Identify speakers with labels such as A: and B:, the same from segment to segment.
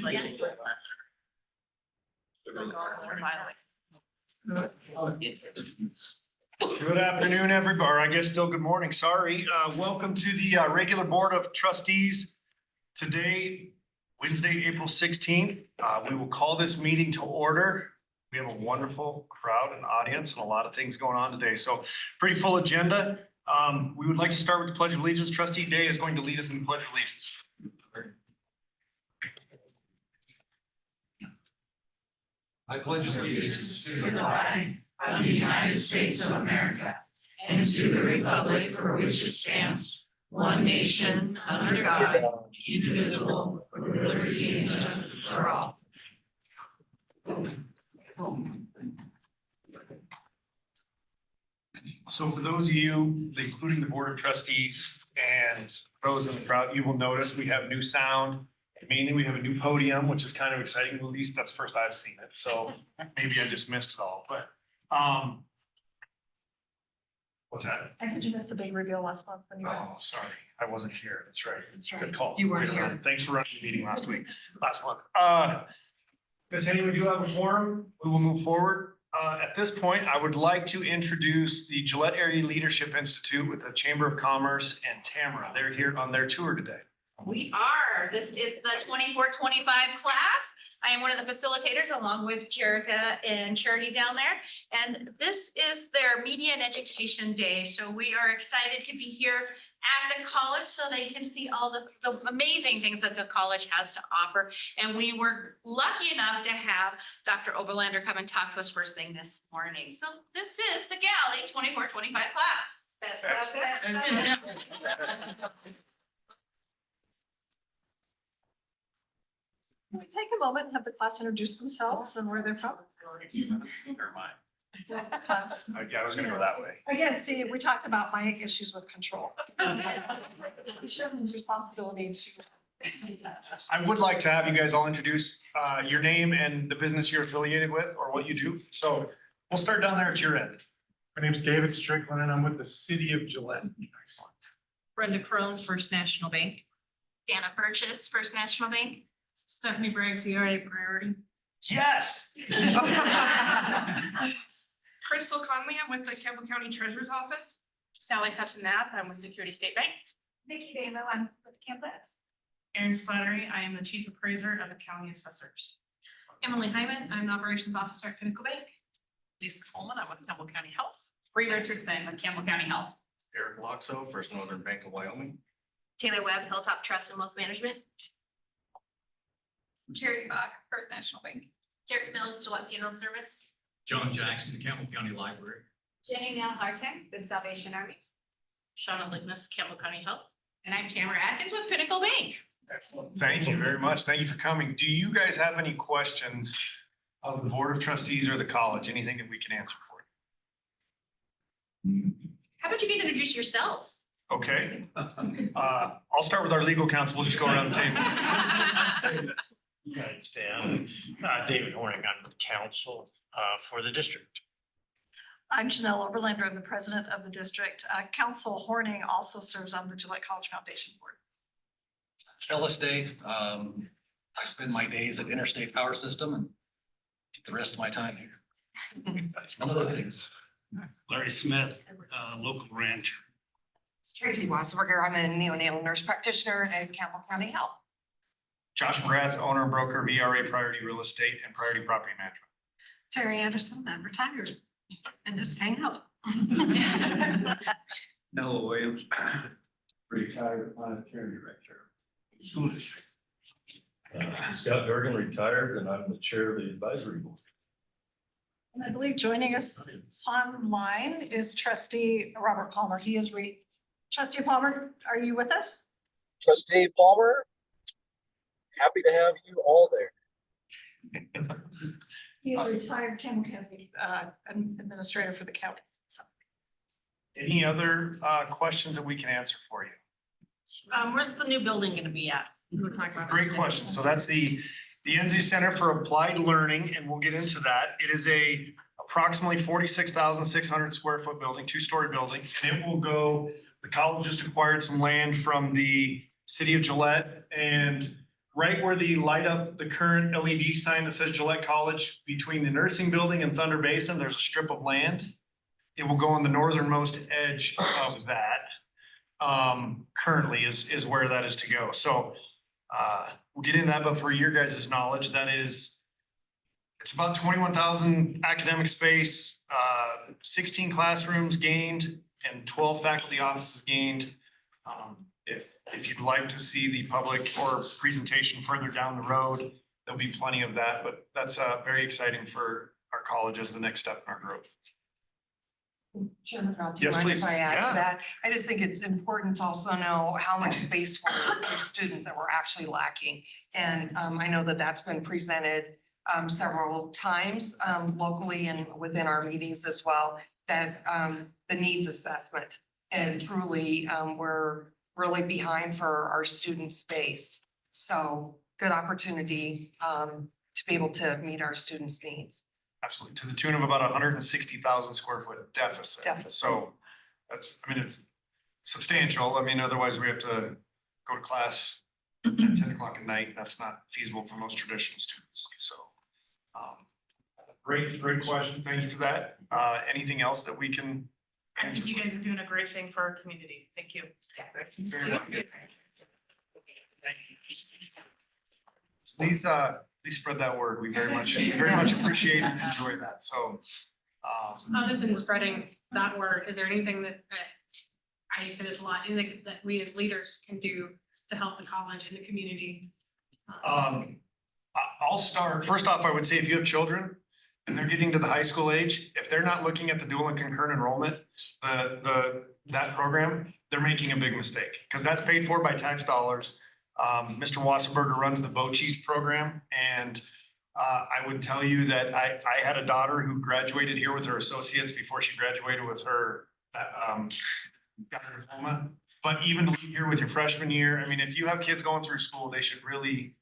A: Good afternoon, everybody, or I guess still good morning, sorry. Welcome to the regular Board of Trustees. Today, Wednesday, April 16th, we will call this meeting to order. We have a wonderful crowd and audience and a lot of things going on today, so pretty full agenda. We would like to start with the Pledge of Allegiance. Trustee Day is going to lead us in the Pledge of Allegiance.
B: I pledge allegiance to the flag of the United States of America and to the republic for which it stands, one nation, under God, indivisible, with liberty and justice for all.
A: So for those of you, including the Board of Trustees and those in the crowd, you will notice we have new sound. Mainly, we have a new podium, which is kind of exciting. At least that's the first I've seen it. So maybe I just missed it all, but what's that?
C: I said you missed the big reveal last month when you were.
A: Oh, sorry. I wasn't here. That's right.
C: That's right.
A: Good call.
C: You weren't
A: Wait a minute.
C: here.
A: Thanks for running the meeting last month. Does anyone do have a forum? We will move forward. At this point, I would like to introduce the Gillette Area Leadership Institute with the Chamber of Commerce and Tamara. They're here on their tour today.
D: We are. This is the 24-25 class. I am one of the facilitators along with Jerica and Charity down there. And this is their Media and Education Day. So we are excited to be here at the college so they can see all the amazing things that the college has to offer. And we were lucky enough to have Dr. Oberlander come and talk to us first thing this morning. So this is the Galley 24-25 class. Best class ever.
C: Can we take a moment and have the class introduce themselves and where they're from?
A: Never mind. Yeah, I was gonna go that way.
C: Again, see, we talked about my issues with control. Chairman's responsibility to.
A: I would like to have you guys all introduce your name and the business you're affiliated with or what you do. So we'll start down there at your end.
E: My name's David Strickland and I'm with the city of Gillette.
A: Excellent.
F: Brenda Crone, First National Bank.
D: Dana Burgess, First National Bank.
F: Stephanie Bragg, CRA Priority.
A: Yes.
G: Crystal Conley, I'm with the Campbell County Treasurer's Office.
F: Sally Hutton-Knapp, I'm with Security State Bank.
C: Nikki Dano, I'm with campus.
F: Erin Slattery, I am the Chief Appraiser of the County Assessors. Emily Hyman, I'm the Operations Officer at Pinnacle Bank. Lisa Coleman, I'm with Campbell County Health. Bree Richardson with Campbell County Health.
B: Eric Loxo, First Northern Bank of Wyoming.
D: Taylor Webb, Hilltop Trust and Wealth Management.
G: Charity Bach, First National Bank.
D: Jerry Mills, Gillette Funeral Service.
H: John Jackson, Campbell County Library.
D: Jenny Nell Hartung, the Salvation Army. Shauna Lignas, Campbell County Health. And I'm Tamara Atkins with Pinnacle Bank.
A: Excellent. Thank you very much. Thank you for coming. Do you guys have any questions of the Board of Trustees or the college? Anything that we can answer for you?
D: How about you guys introduce yourselves?
A: Okay. I'll start with our legal counsel. We'll just go around the table.
I: Thanks, Dan. David Horning, I'm the counsel for the district.
C: I'm Janelle Oberlander. I'm the president of the district. Council Horning also serves on the Gillette College Foundation Board.
B: Phyllis Day. I spend my days at Interstate Power System and the rest of my time here. Some other things.
H: Larry Smith, local rancher.
G: Tracy Wasserberger, I'm a neonatal nurse practitioner at Campbell County Health.
A: Josh McGrath, owner and broker of ERA Priority Real Estate and Priority Property Management.
G: Terry Anderson, I'm retired and just hang out.
E: Noah Williams, retired planetary director. School district.
J: Scott Durgan, retired, and I'm the chair of the advisory board.
C: And I believe joining us online is trustee Robert Palmer. He is trustee Palmer, are you with us?
K: Trustee Palmer, happy to have you all there.
C: He is a retired Campbell County administrator for the county. So.
A: Any other questions that we can answer for you?
F: Where's the new building gonna be at? We were talking about
A: Great question. So that's the NZ Center for Applied Learning, and we'll get into that. It is a approximately 46,600 square foot building, two-story building, and it will go, the college just acquired some land from the city of Gillette, and right where the light up the current LED sign that says Gillette College, between the nursing building and Thunder Basin, there's a strip of land. It will go on the northernmost edge of that. Currently is where that is to go. So we'll get into that, but for your guys' knowledge, it's about 21,000 academic space, 16 classrooms gained, and 12 faculty offices gained. If you'd like to see the public or presentation further down the road, there'll be plenty of that, but that's very exciting for our college as the next step in our growth.
G: Chairman, do you
A: Yes,
G: mind
A: please.
G: if I add
A: Yeah.
G: to that? I just think it's important to also know how much space for students that we're actually lacking. And I know that that's been presented several times locally and within our meetings as well, that the needs assessment. And truly, we're really behind for our student space. So good opportunity to be able to meet our students' needs.
A: Absolutely, to the tune of about 160,000 square foot deficit.
G: Deficit.
A: So that's, I mean, it's substantial. I mean, otherwise we have to go to class at 10 o'clock at night. That's not feasible for most traditional students. So great question. Thank you for that. Anything else that we can
F: I
A: answer?
F: think you guys are doing a great thing for our community. Thank you.
A: Very much. Please spread that word. We very much appreciate and enjoy that. So.
F: Other than spreading that word, is there anything that, I say this a lot, anything that we as leaders can do to help the college and the community?
A: I'll start. First off, I would say if you have children and they're getting to the high school age, if they're not looking at the dual and concurrent enrollment, that program, they're making a big mistake because that's paid for by tax dollars. Mr. Wassenberger runs the Bochis program, and I would tell you that I had a daughter who graduated here with her associates before she graduated with her got her diploma. But even to leave here with your freshman year, I mean, if you have kids going through school, they should really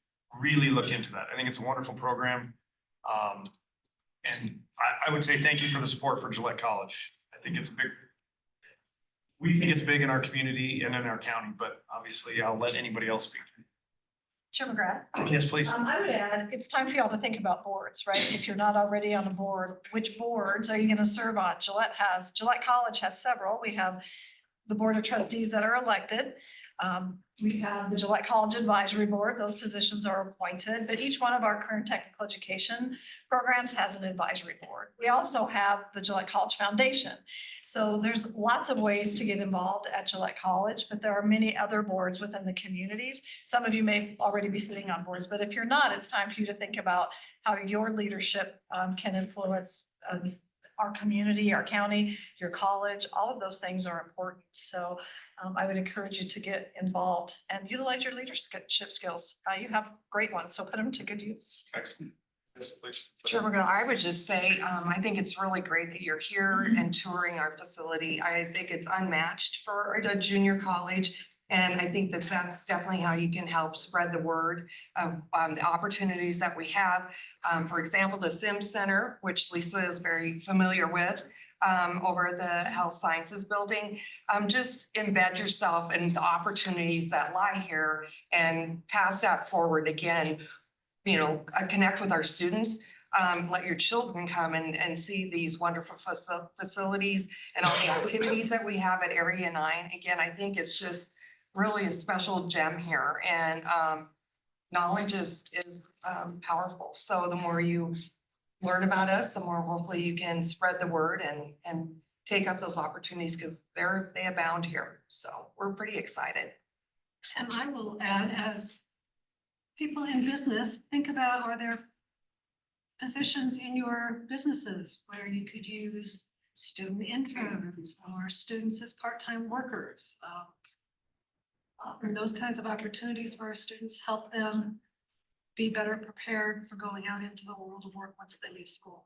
A: look into that. I think it's a wonderful program. And I would say thank you for the support for Gillette College. I think it's we think it's big in our community and in our county, but obviously I'll let anybody else speak.
C: Chair McGrath.
A: Yes, please.
C: I would add, it's time for y'all to think about boards, right? If you're not already on a board, which boards are you going to serve on? Gillette College has several. We have the Board of Trustees that are elected. We have the Gillette College Advisory Board. Those positions are appointed, but each one of our current technical education programs has an advisory board. We also have the Gillette College Foundation. So there's lots of ways to get involved at Gillette College, but there are many other boards within the communities. Some of you may already be sitting on boards, but if you're not, it's time for you to think about how your leadership can influence our community, our county, your college. All of those things are important. So I would encourage you to get involved and utilize your leadership skills. You have great ones, so put them to good use.
A: Excellent. Yes, please.
G: Sure, I would just say, I think it's really great that you're here and touring our facility. I think it's unmatched for a junior college. And I think that that's definitely how you can help spread the word of the opportunities that we have. For example, the SIM Center, which Lisa is very familiar with, over at the Health Sciences Building. Just embed yourself in the opportunities that lie here and pass that forward again. You know, connect with our students. Let your children come and see these wonderful facilities and all the activities that we have at Area 9. Again, I think it's just really a special gem here, and knowledge is powerful. So the more you learn about us, the more hopefully you can spread the word and take up those opportunities, because they abound here. So we're pretty excited.
C: And I will add, as people in business, think about, are there positions in your businesses where you could use student interns or students as part-time workers? Offering those kinds of opportunities for our students, help them be better prepared for going out into the world of work once they leave school.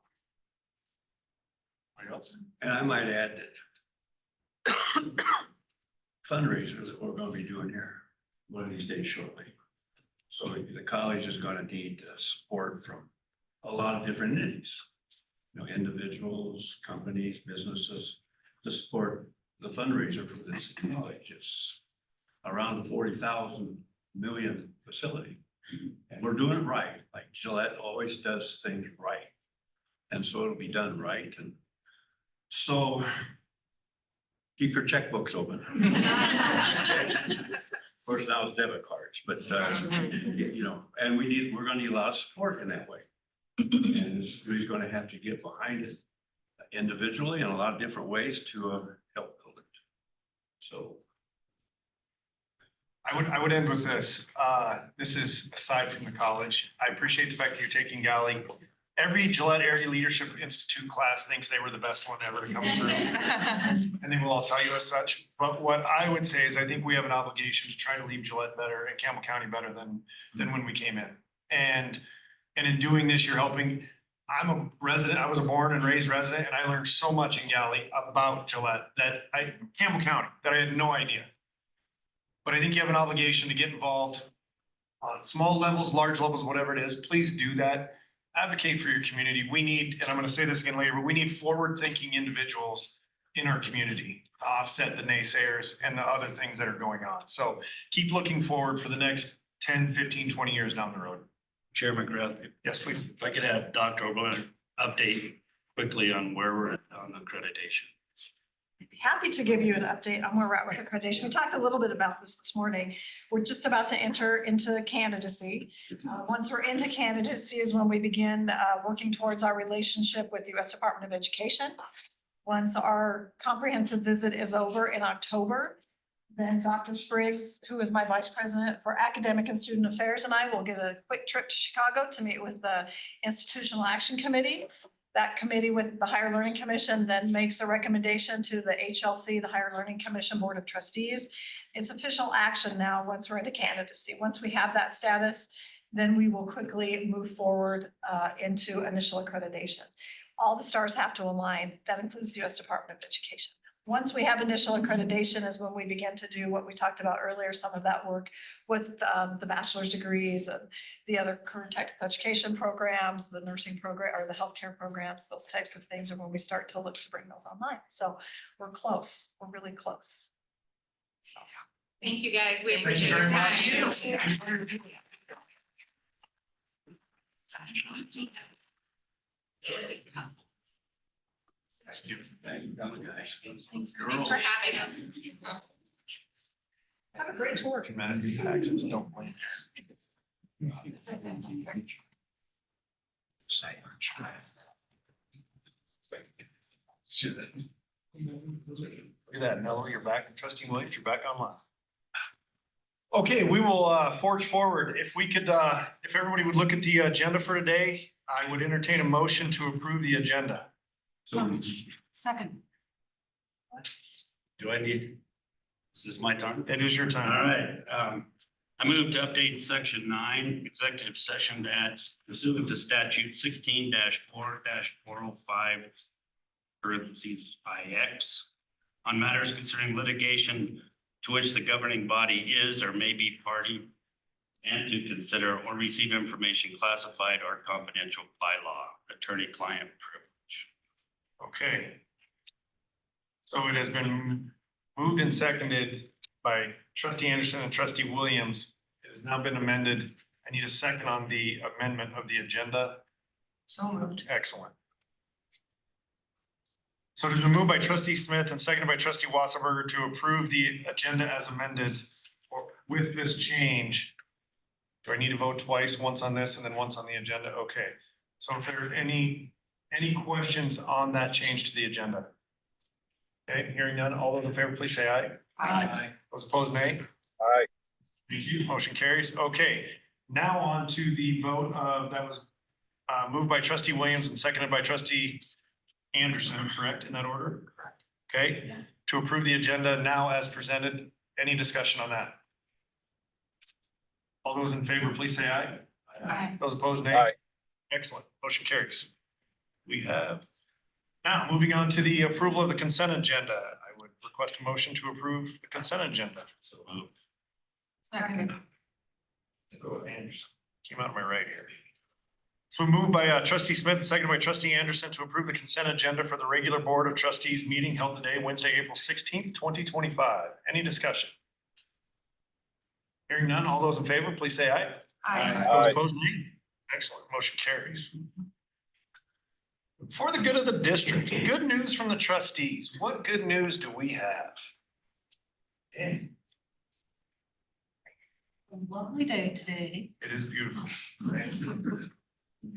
H: And I might add that fundraiser that we're gonna be doing here one of these days shortly. So the college is gonna need support from a lot of different entities, you know, individuals, companies, businesses, to support the fundraiser for this college. It's around a 40,000 million facility. And we're doing it right, like Gillette always does things right. And so it'll be done right. And so keep your checkbooks open. Of course, now it's debit cards, but, you know, and we're gonna need a lot of support in that way. And he's gonna have to get behind it individually in a lot of different ways to help build it. So.
A: I would end with this. This is aside from the college. I appreciate the fact that you're taking Galley. Every Gillette Area Leadership Institute class thinks they were the best one ever to come through. And they will all tell you as such. But what I would say is I think we have an obligation to try to leave Gillette better and Campbell County better than when we came in. And in doing this, you're helping. I'm a resident. I was a born and raised resident, and I learned so much in Galley about Gillette Campbell County, that I had no idea. But I think you have an obligation to get involved on small levels, large levels, whatever it is. Please do that. Advocate for your community. We need, and I'm going to say this again later, but we need forward-thinking individuals in our community to offset the naysayers and the other things that are going on. So keep looking forward for the next 10, 15, 20 years down the road.
J: Chair McGrath,
A: Yes, please.
J: if I could have Dr. Oberlin update quickly on where we're at on accreditation.
C: Happy to give you an update on where we're at with accreditation. We talked a little bit about this morning. We're just about to enter into candidacy. Once we're into candidacy is when we begin working towards our relationship with the U.S. Department of Education. Once our comprehensive visit is over in October, then Dr. Spriggs, who is my vice president for academic and student affairs, and I will get a quick trip to Chicago to meet with the Institutional Action Committee. That committee with the Higher Learning Commission then makes a recommendation to the HLC, the Higher Learning Commission Board of Trustees. It's official action now once we're into candidacy. Once we have that status, then we will quickly move forward into initial accreditation. All the stars have to align. That includes the U.S. Department of Education. Once we have initial accreditation is when we begin to do what we talked about earlier, some of that work with the bachelor's degrees and the other current technical education programs, the nursing program or the healthcare programs, those types of things are when we start to look to bring those online. So we're close. We're really close. So.
D: Thank you, guys. We appreciate
A: you
D: your
A: very
D: time.
A: much.
H: Thank you, guys.
D: Thanks for having us.
C: Have a great tour.
A: Humanity taxes don't win. Look at that, Mello, you're back. Trustee Williams, you're back online. Okay, we will forge forward. If we could, if everybody would look at the agenda for today, I would entertain a motion to approve the agenda.
C: Second.
J: Do I need, this is my turn?
A: It is your
J: All
A: time.
J: right, I move to update section 9, executive session that pursuant to statute 16-4-405 parentheses IX on matters concerning litigation to which the governing body is or may be party, and to consider or receive information classified or confidential by law, attorney-client privilege.
A: Okay. So it has been moved and seconded by trustee Anderson and trustee Williams. It has now been amended. I need a second on the amendment of the agenda.
C: So moved.
A: Excellent. So it has been moved by trustee Smith and seconded by trustee Wasserberger to approve the agenda as amended with this change. Do I need to vote twice, once on this and then once on the agenda? Okay. So if there are any questions on that change to the agenda? Okay, hearing none. All those in favor, please say aye.
C: Aye.
A: Those opposed, nay.
K: Aye.
A: Thank you. Motion carries. Okay, now on to the vote that was moved by trustee Williams and seconded by trustee Anderson, correct, in that order?
C: Correct.
A: Okay, to approve the agenda now as presented. Any discussion on that? All those in favor, please say aye.
C: Aye.
A: Those opposed, nay.
K: Aye.
A: Excellent. Motion carries. We have now moving on to the approval of the consent agenda. I would request a motion to approve the consent agenda.
J: So moved.
C: Second.
A: So Anderson came out of my right here. So moved by trustee Smith and seconded by trustee Anderson to approve the consent agenda for the regular board of trustees meeting held today, Wednesday, April 16th, 2025. Any discussion? Hearing none, all those in favor, please say aye. Those opposed, nay. Excellent, motion carries. For the good of the district, good news from the trustees. What good news do we have? Okay,
C: Lovely day today.
A: it is beautiful.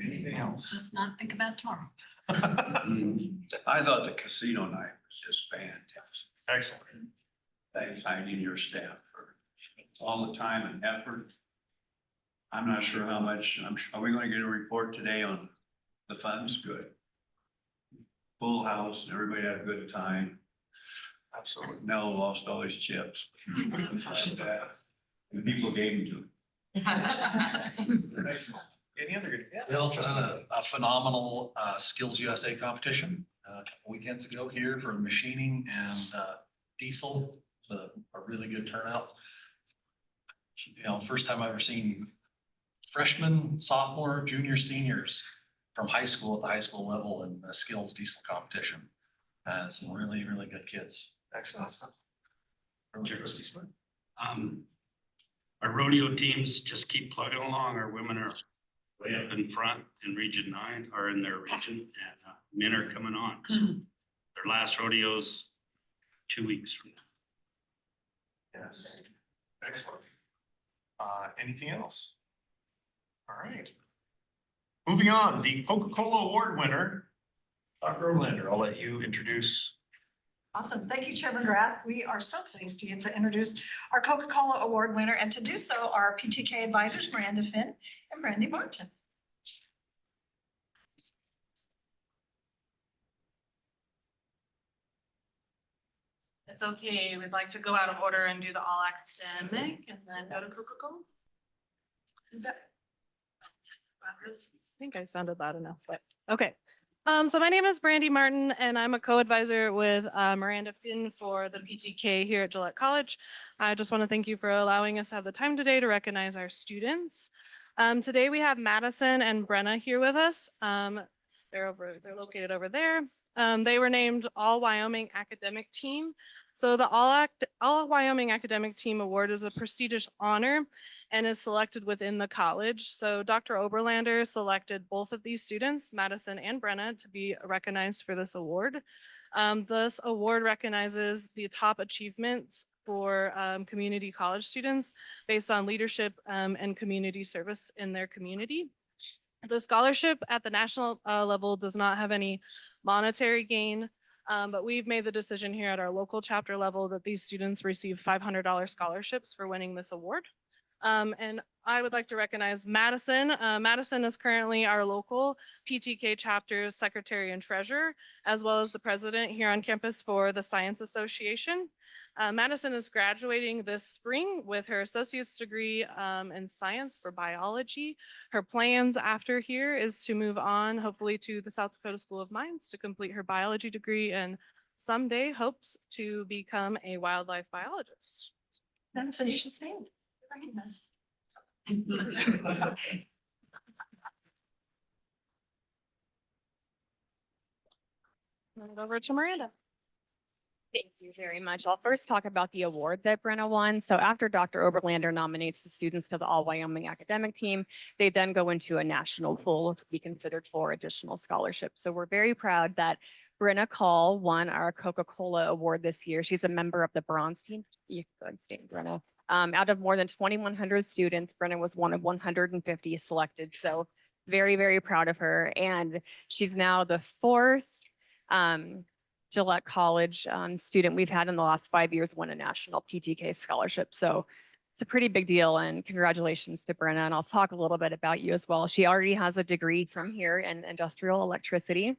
A: Anything else?
C: Just not think about tomorrow.
H: I thought the casino night was just fantastic.
A: Excellent.
H: Thanks, Heidi and your staff for all the time and effort. I'm not sure how much, are we gonna get a report today on the funds? Good. Full house and everybody had a good time.
A: Absolutely.
H: Nell lost all his chips. And people gave them to him.
A: Excellent. Any other good?
K: We also had a phenomenal Skills USA competition a couple weekends ago here for machining and diesel. A really good turnout. You know, first time I've ever seen freshmen, sophomore, junior, seniors from high school at the high school level in the skills diesel competition. Some really, really good kids.
A: Excellent. Trustee Smith.
J: Our rodeo teams just keep plugging along. Our women are way up in front in Region 9 or in their region, and men are coming on. So their last rodeo's 2 weeks from now.
A: Yes. Excellent. Anything else? All right. Moving on, the Coca-Cola Award winner, Dr. Olander, I'll let you introduce.
C: Awesome. Thank you, Chairman Grath. We are so pleased to get to introduce our Coca-Cola Award winner, and to do so, our PTK advisors, Miranda Finn and Brandy Martin.
F: It's okay. We'd like to go out of order and do the all academic and then go to Coca-Cola. Is that?
L: I think I sounded loud enough, but okay. So my name is Brandy Martin and I'm a co-advisor with Miranda Finn for the PTK here at Gillette College. I just want to thank you for allowing us to have the time today to recognize our students. Today we have Madison and Brenna here with us. They're located over there. They were named All Wyoming Academic Team. So the All Wyoming Academic Team Award is a prestigious honor and is selected within the college. So Dr. Oberlander selected both of these students, Madison and Brenna, to be recognized for this award. This award recognizes the top achievements for community college students based on leadership and community service in their community. The scholarship at the national level does not have any monetary gain, but we've made the decision here at our local chapter level that these students receive $500 scholarships for winning this award. And I would like to recognize Madison. Madison is currently our local PTK chapter's secretary and treasurer, as well as the president here on campus for the Science Association. Madison is graduating this spring with her associate's degree in science for biology. Her plans after here is to move on, hopefully to the South Dakota School of Mines to complete her biology degree and someday hopes to become a wildlife biologist.
C: Madison, you should stand. Recognize.
L: Turn it over to Miranda.
M: Thank you very much. I'll first talk about the award that Brenna won. So after Dr. Oberlander nominates the students to the All Wyoming Academic Team, they then go into a national pool to be considered for additional scholarships. So we're very proud that Brenna Call won our Coca-Cola award this year. She's a member of the bronze team. You can go and stand, Brenna. Out of more than 2,100 students, Brenna was one of 150 selected. So very, very proud of her. And she's now the fourth Gillette College student we've had in the last 5 years win a national PTK scholarship. So it's a pretty big deal, and congratulations to Brenna. And I'll talk a little bit about you as well. She already has a degree from here in industrial electricity.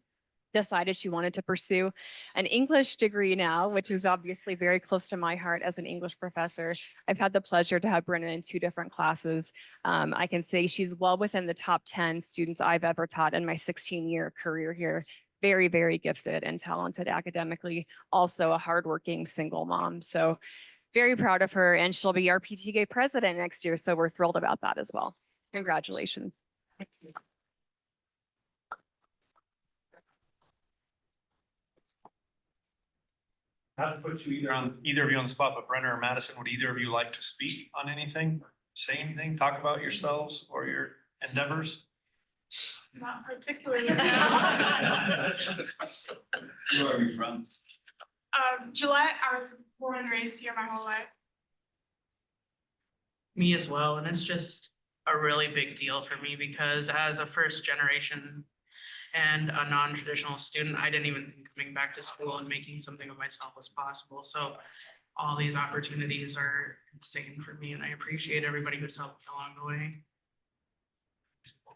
M: Decided she wanted to pursue an English degree now, which is obviously very close to my heart as an English professor. I've had the pleasure to have Brenna in 2 different classes. I can say she's well within the top 10 students I've ever taught in my 16-year career here. Very, very gifted and talented academically, also a hardworking single mom. So very proud of her, and she'll be our PTK president next year. So we're thrilled about that as well. Congratulations.
A: Not to put you either of you on the spot, but Brenna or Madison, would either of you like to speak on anything? say anything, talk about yourselves or your endeavors?
F: Not particularly.
H: Where are you from?
F: July, I was born and raised here my whole life.
B: Me as well, and it's just a really big deal for me because as a first generation and a non-traditional student, I didn't even think coming back to school and making something of myself was possible. So all these opportunities are insane for me, and I appreciate everybody who's helped along the way.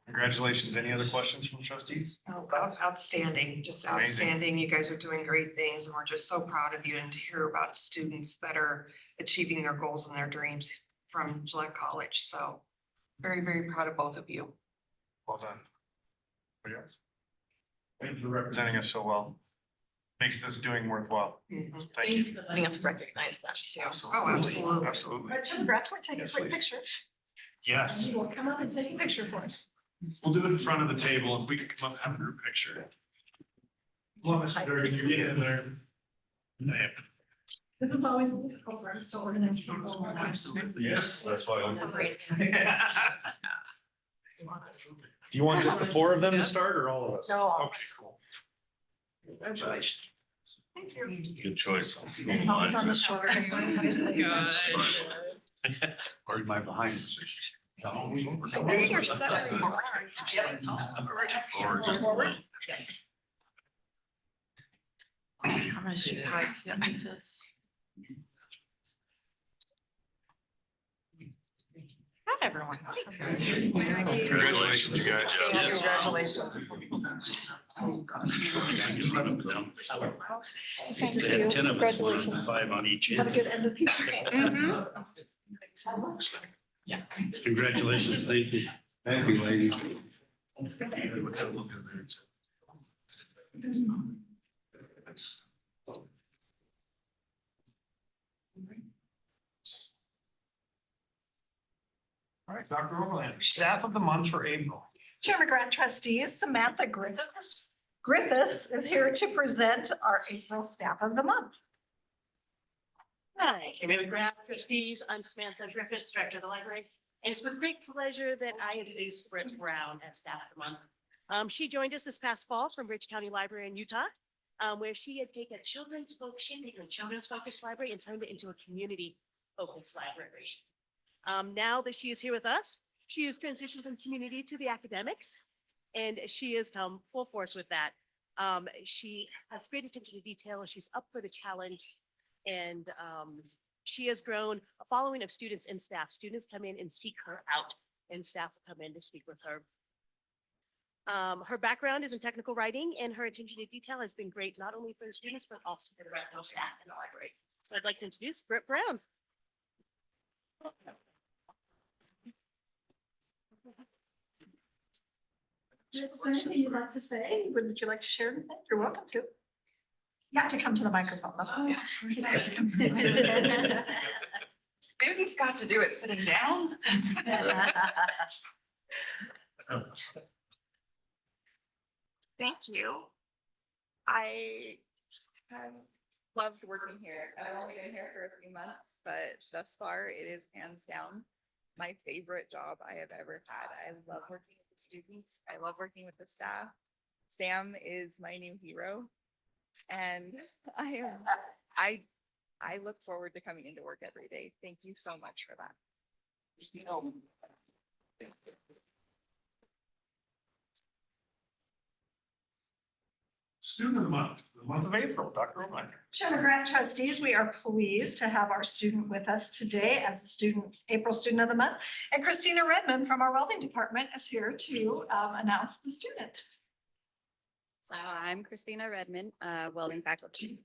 A: Congratulations. Any other questions from trustees?
G: Oh, that's outstanding, just
A: Amazing.
G: outstanding. You guys are doing great things and we're just so proud of you and to hear about students that are achieving their goals and their dreams from Gillette College. So very, very proud of both of you.
A: Well done. Anybody else? Thank you for representing us so well. Makes this doing worthwhile.
G: Mhm.
A: Thank you.
M: for letting us recognize that too.
G: Oh, absolutely.
A: Absolutely.
C: But Jim McGrath, we're taking a
A: Yes,
C: quick
A: please.
C: picture.
A: Yes.
C: You will come up and take a picture for us.
A: We'll do it in front of the table. If we could come up and have a group picture. As long as you're getting in there.
C: This is always the difficult part, is to organize people.
A: Absolutely. Yes, that's why. Do you want just the four of them to start or all of us?
C: No, all of
A: Okay,
C: us.
A: cool.
C: Congratulations. Thank you.
J: Good choice.
C: Always on the shore.
H: Where's my behind position?
C: You're so-
B: I'm gonna shoot high. Yeah, Jesus. Not everyone.
A: Congratulations, you guys.
G: Congratulations.
C: It's nice to see
J: They
C: you.
J: had 10 of us,
C: Congratulations.
J: 5 on each
C: Have a
J: end.
C: good end of the
J: Congratulations, thank you. Thank you, ladies.
A: All right, Dr. Overlander, staff of the month for April.
C: Chair McGrath trustees, Samantha Griffiths is here to present our April staff of the month.
N: Hi, Chairman McGrath, trustees, I'm Samantha Griffiths, Director of the Library, and it's with great pleasure that I introduce Britt Brown as Staff of the Month. She joined us this past fall from Ridge County Library in Utah, where she had taken a children's focused library and turned it into a community focused library. Now that she is here with us, she has transitioned from community to the academics, and she has come full force with that. She has great attention to detail, and she's up for the challenge. And she has grown a following of students and staff. Students come in and seek her out, and staff will come in to speak with her. Her background is in technical writing, and her attention to detail has been great, not only for the students, but also for the rest of the staff in the library. So I'd like to introduce Britt Brown.
C: Is there anything you'd like to say? Would you like to share anything? You're welcome to. You have to come to the microphone. though.
F: Students got to do it sitting down.
O: Thank you. I have loved working here. I've only been here for a few months, but thus far it is hands down my favorite job I have ever had. I love working with the students. I love working with the staff. Sam is my new hero. And I look forward to coming into work every day. Thank you so much for that.
A: Student of the month of April, Dr. Overlander.
C: Chair McGrath trustees, we are pleased to have our student with us today as a student, April Student of the Month. And Christina Redmond from our welding department is here to announce the student.
P: So I'm Christina Redmond, welding faculty.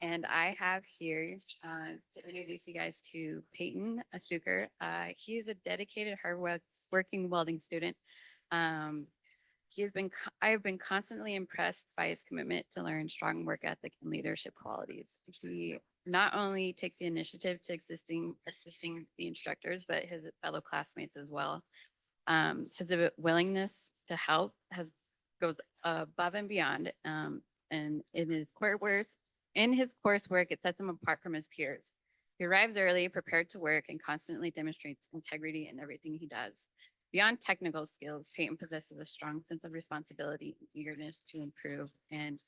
P: And I have here to introduce you guys to Peyton Asuker. He is a dedicated, hardworking welding student. I have been constantly impressed by his commitment to learn strong work ethic and leadership qualities. He not only takes the initiative to assisting the instructors, but his fellow classmates as well. His willingness to help goes above and beyond. And in his coursework, it sets him apart from his peers. He arrives early, prepared to work, and constantly demonstrates integrity in everything he does. Beyond technical skills, Peyton possesses a strong sense of responsibility and eagerness to improve. And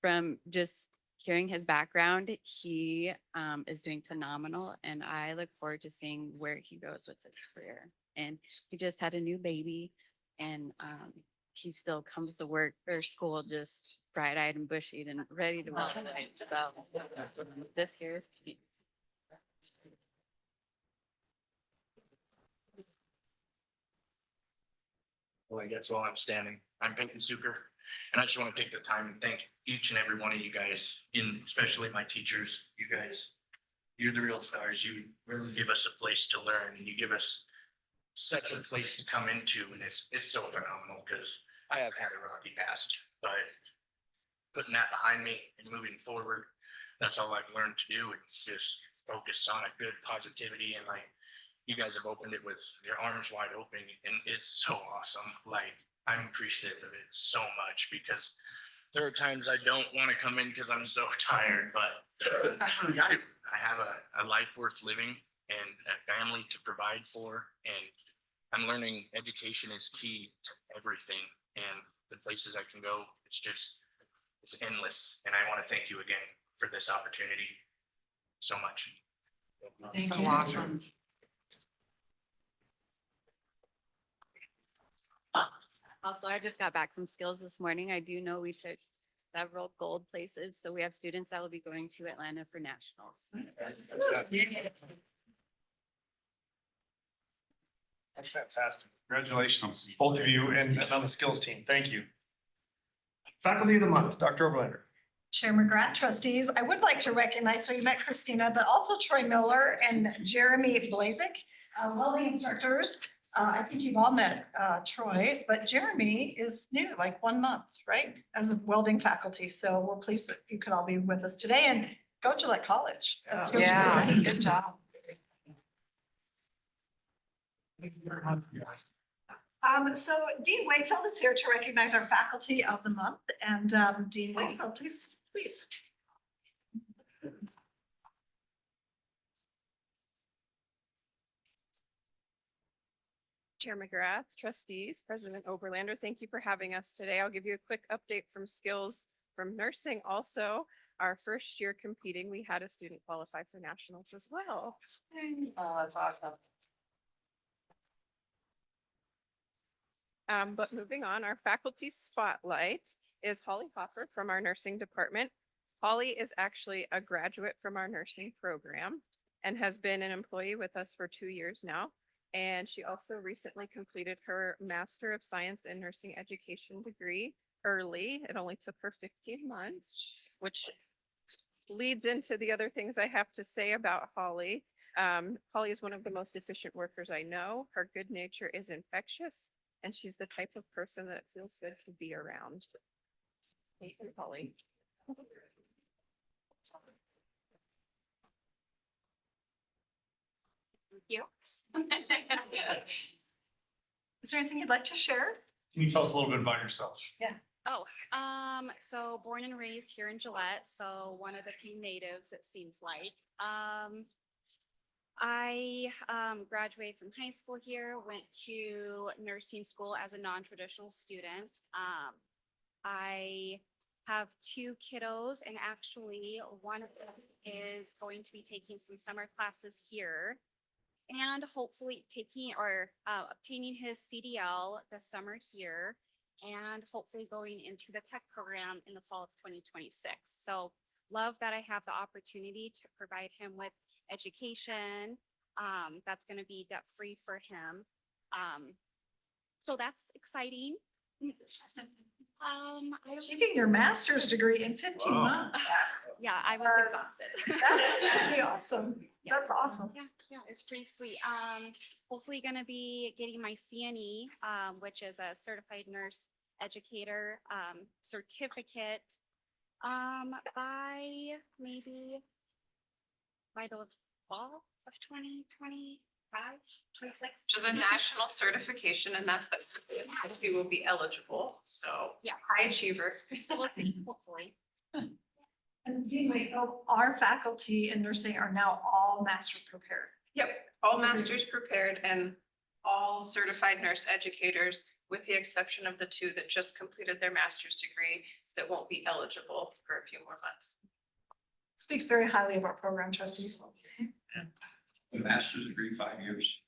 P: from just hearing his background, he is doing phenomenal, and I look forward to seeing where he goes with his career. And he just had a new baby, and he still comes to work or school just bright-eyed and bushy and ready to work. So this year is Pete.
Q: Well, I guess while I'm standing, I'm Pinkin Suker, and I just want to take the time and thank each and every one of you guys, especially my teachers. You guys, you're the real stars. You really give us a place to learn, and you give us such a place to come into, and it's so phenomenal because I have had a rocky past, but putting that behind me and moving forward, that's all I've learned to do, and just focus on a good positivity. And like, you guys have opened it with your arms wide open, and it's so awesome. Like, I'm appreciative of it so much because there are times I don't want to come in because I'm so tired, but I have a life worth living and a family to provide for. And I'm learning education is key to everything, and the places I can go, it's endless. And I want to thank you again for this opportunity so much.
G: So awesome.
P: Also, I just got back from skills this morning. I do know we took several gold places, so we have students that will be going to Atlanta for nationals.
A: That's fantastic. Congratulations, both of you and on the skills team. Thank you. Faculty of the month, Dr. Oberlander.
C: Chair McGrath, trustees, I would like to recognize, so you met Christina, but also Troy Miller and Jeremy Blazik, welding instructors. I think you've all met Troy, but Jeremy is new, like 1 month, right? As a welding faculty. So we're pleased that you could all be with us today, and go Gillette College.
G: Yeah, good job.
C: So Dean Wakefield is here to recognize our faculty of the month, and Dean Wakefield, please.
R: Chair McGrath, trustees, President Oberlander, thank you for having us today. I'll give you a quick update from skills from nursing. Also, our first year competing, we had a student qualify for nationals as well.
G: Oh, that's awesome.
R: But moving on, our faculty spotlight is Holly Hoffer from our nursing department. Holly is actually a graduate from our nursing program and has been an employee with us for 2 years now. And she also recently completed her Master of Science in Nursing Education degree early. It only took her 15 months, which leads into the other things I have to say about Holly. Holly is one of the most efficient workers I know. Her good nature is infectious, and she's the type of person that feels good to be around. Thank you, Holly.
C: Thank you. Is there anything you'd like to share?
A: Can you tell us a little bit about yourself?
C: Yeah.
S: So born and raised here in Gillette, so one of the few natives, it seems like. I graduated from high school here, went to nursing school as a non-traditional student. I have 2 kiddos, and actually one of them is going to be taking some summer classes here and hopefully taking or obtaining his CDL this summer here, and hopefully going into the tech program in the fall of 2026. So love that I have the opportunity to provide him with education that's going to be debt-free for him. So that's exciting.
C: Achieving your master's degree in 15 months.
S: Yeah, I was exhausted.
C: That's pretty awesome. That's awesome.
S: Yeah, it's pretty sweet. Hopefully gonna be getting my CNE, which is a certified nurse educator certificate by the fall of 2025, 26.
F: Which is a national certification, and that's if you will be eligible. So
S: Yeah,
F: high achiever.
S: so we'll see, hopefully.
C: And Dean, wait, oh, our faculty in nursing are now all master prepared.
F: Yep, all masters prepared and all certified nurse educators, with the exception of the two that just completed their master's degree that won't be eligible for a few more months.
C: Speaks very highly of our program trustees.
H: The master's degree, 5 years.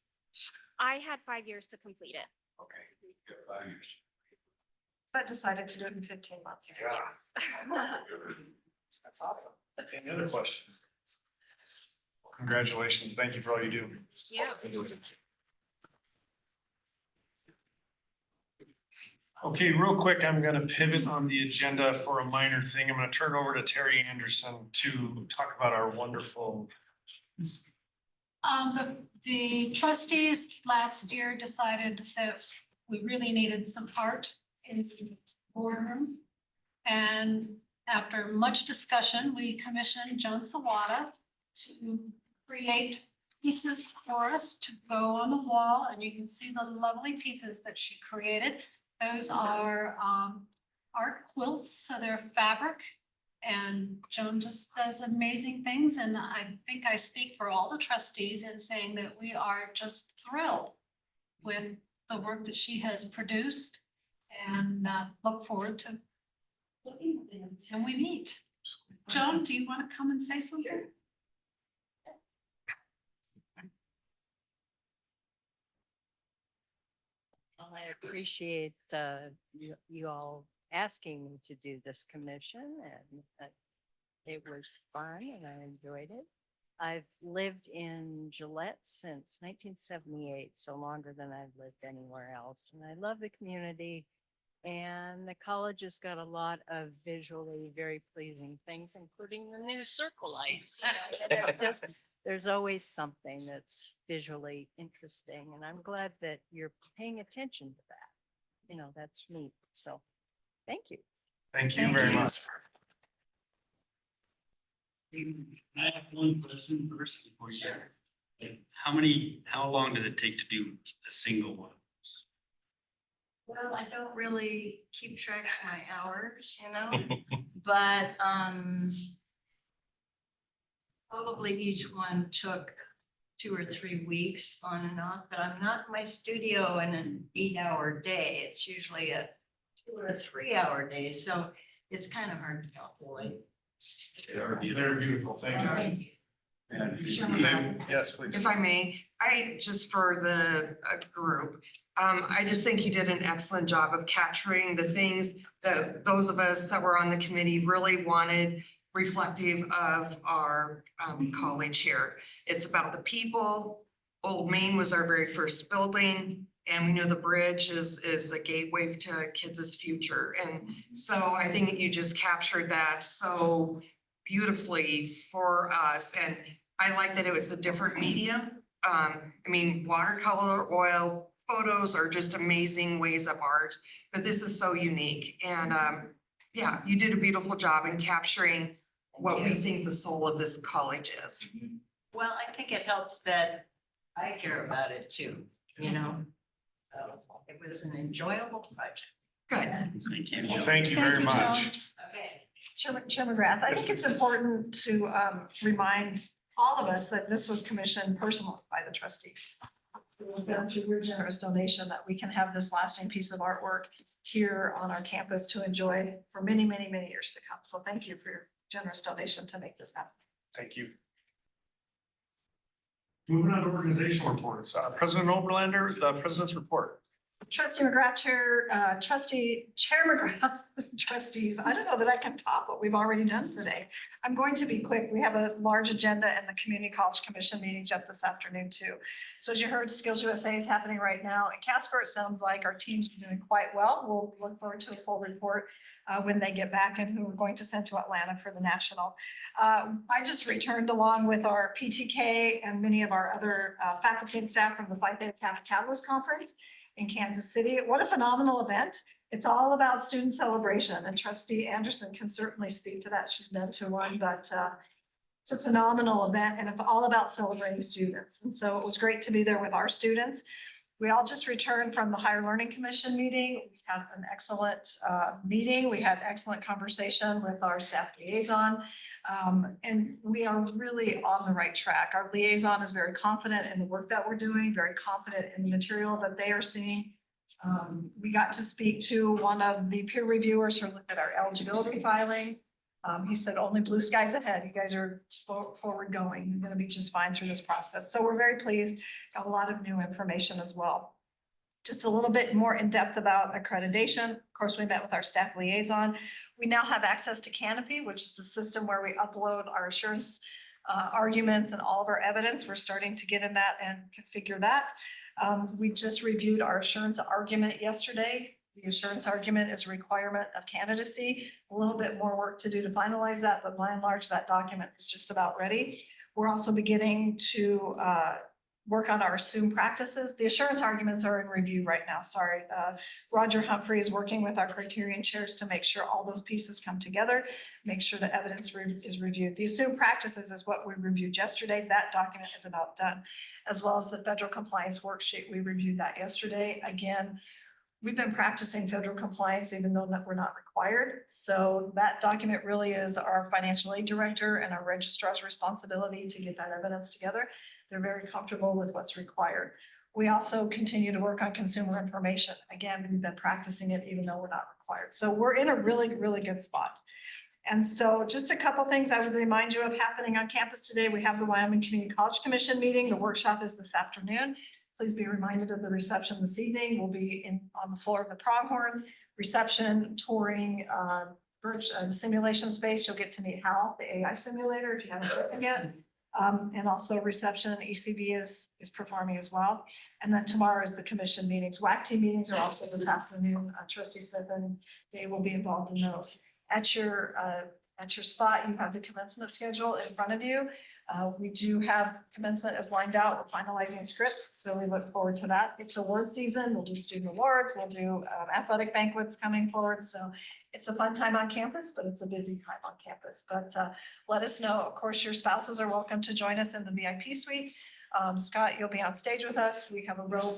S: I had 5 years to complete it.
H: Okay, you got 5 years.
C: But decided to do it in 15 months.
S: Yes.
A: That's awesome. Any other questions? Well, congratulations. Thank you for all you do.
S: Yeah.
A: Okay, real quick, I'm gonna pivot on the agenda for a minor thing. I'm gonna turn over to Terry Anderson to talk about our wonderful.
C: The trustees last year decided that we really needed some art in the boardroom. And after much discussion, we commissioned Joan Sawada to create pieces for us to go on the wall, and you can see the lovely pieces that she created. Those are art quilts, so they're fabric. And Joan just does amazing things, and I think I speak for all the trustees in saying that we are just thrilled with the work that she has produced, and look forward to looking at them until we meet. Joan, do you want to come and say something?
T: Well, I appreciate you all asking me to do this commission, and it was fun and I enjoyed it. I've lived in Gillette since 1978, so longer than I've lived anywhere else. And I love the community, and the college has got a lot of visually very pleasing things, including the new circle lights. There's always something that's visually interesting, and I'm glad that you're paying attention to that. You know, that's neat. So thank you.
A: Thank you very much.
J: I have one question first before you share. How long did it take to do a single one?
B: Well, I don't really keep track of my hours, you know, but probably each one took 2 or 3 weeks on and off, but I'm not in my studio in an 8-hour day. It's usually a 2 or 3 hour day, so it's kind of hard to calculate.
A: They're beautiful. Thank you. Yes, please.
G: If I may, just for the group, I just think you did an excellent job of capturing the things that those of us that were on the committee really wanted reflective of our college here. It's about the people. Old Main was our very first building, and we know the bridge is a gateway to kids' future. And so I think you just captured that so beautifully for us. And I like that it was a different medium. I mean, watercolor, oil, photos are just amazing ways of art, but this is so unique. And yeah, you did a beautiful job in capturing what we think the soul of this college is.
B: Well, I think it helps that I care about it too, you know? So it was an enjoyable project.
G: Good.
J: Thank you.
A: Well, thank you very much.
B: Okay.
C: Chairman Grath, I think it's important to remind all of us that this was commissioned personally by the trustees. It was done through your generous donation that we can have this lasting piece of artwork here on our campus to enjoy for many, many, many years to come. So thank you for your generous donation to make this happen.
A: Thank you. Moving on to organizational reports. President Oberlander, the president's report.
C: Trustee McGrath, Chair McGrath, trustees, I don't know that I can top what we've already done today. I'm going to be quick. We have a large agenda and the Community College Commission meetings yet this afternoon too. So as you heard, Skills USA is happening right now. In Casper, it sounds like our teams are doing quite well. We'll look forward to a full report when they get back and who we're going to send to Atlanta for the national. I just returned along with our PTK and many of our other faculty and staff from the Phi Theta Kappa Catalyst Conference in Kansas City. What a phenomenal event. It's all about student celebration, and Trustee Anderson can certainly speak to that. She's been to one, but it's a phenomenal event, and it's all about celebrating students. And so it was great to be there with our students. We all just returned from the Higher Learning Commission meeting. We had an excellent meeting. We had excellent conversation with our staff liaison. And we are really on the right track. Our liaison is very confident in the work that we're doing, very confident in the material that they are seeing. We got to speak to one of the peer reviewers who looked at our eligibility filing. He said, only blue skies ahead. You guys are forward going. You're going to be just fine through this process. So we're very pleased. Got a lot of new information as well. Just a little bit more in depth about accreditation. Of course, we met with our staff liaison. We now have access to Canopy, which is the system where we upload our assurance arguments and all of our evidence. We're starting to get in that and configure that. We just reviewed our assurance argument yesterday. The assurance argument is a requirement of candidacy. A little bit more work to do to finalize that, but by and large, that document is just about ready. We're also beginning to work on our assumed practices. The assurance arguments are in review right now. Sorry. Roger Humphrey is working with our criterion chairs to make sure all those pieces come together, make sure the evidence is reviewed. The assumed practices is what we reviewed yesterday. That document is about done, as well as the federal compliance worksheet. We reviewed that yesterday. Again, we've been practicing federal compliance even though we're not required. So that document really is our financial aid director and our registrar's responsibility to get that evidence together. They're very comfortable with what's required. We also continue to work on consumer information. Again, we've been practicing it even though we're not required. So we're in a really, really good spot. And so just a couple things I would remind you of happening on campus today. We have the Wyoming Community College Commission meeting. The workshop is this afternoon. Please be reminded of the reception this evening. We'll be on the floor of the Pronghorn reception, touring the simulation space. You'll get to meet Hal, the AI simulator, if you haven't heard him yet. And also reception, ECV is performing as well. And then tomorrow is the commission meetings. WAC team meetings are also this afternoon. Trustee Smith and Dave will be involved in those. At your spot, you have the commencement schedule in front of you. We do have commencement as lined out. We're finalizing scripts, so we look forward to that. It's award season. We'll do student awards. We'll do athletic banquets coming forward. So it's a fun time on campus, but it's a busy time on campus. But let us know. Of course, your spouses are welcome to join us in the VIP suite. Scott, you'll be on stage with us. We have a row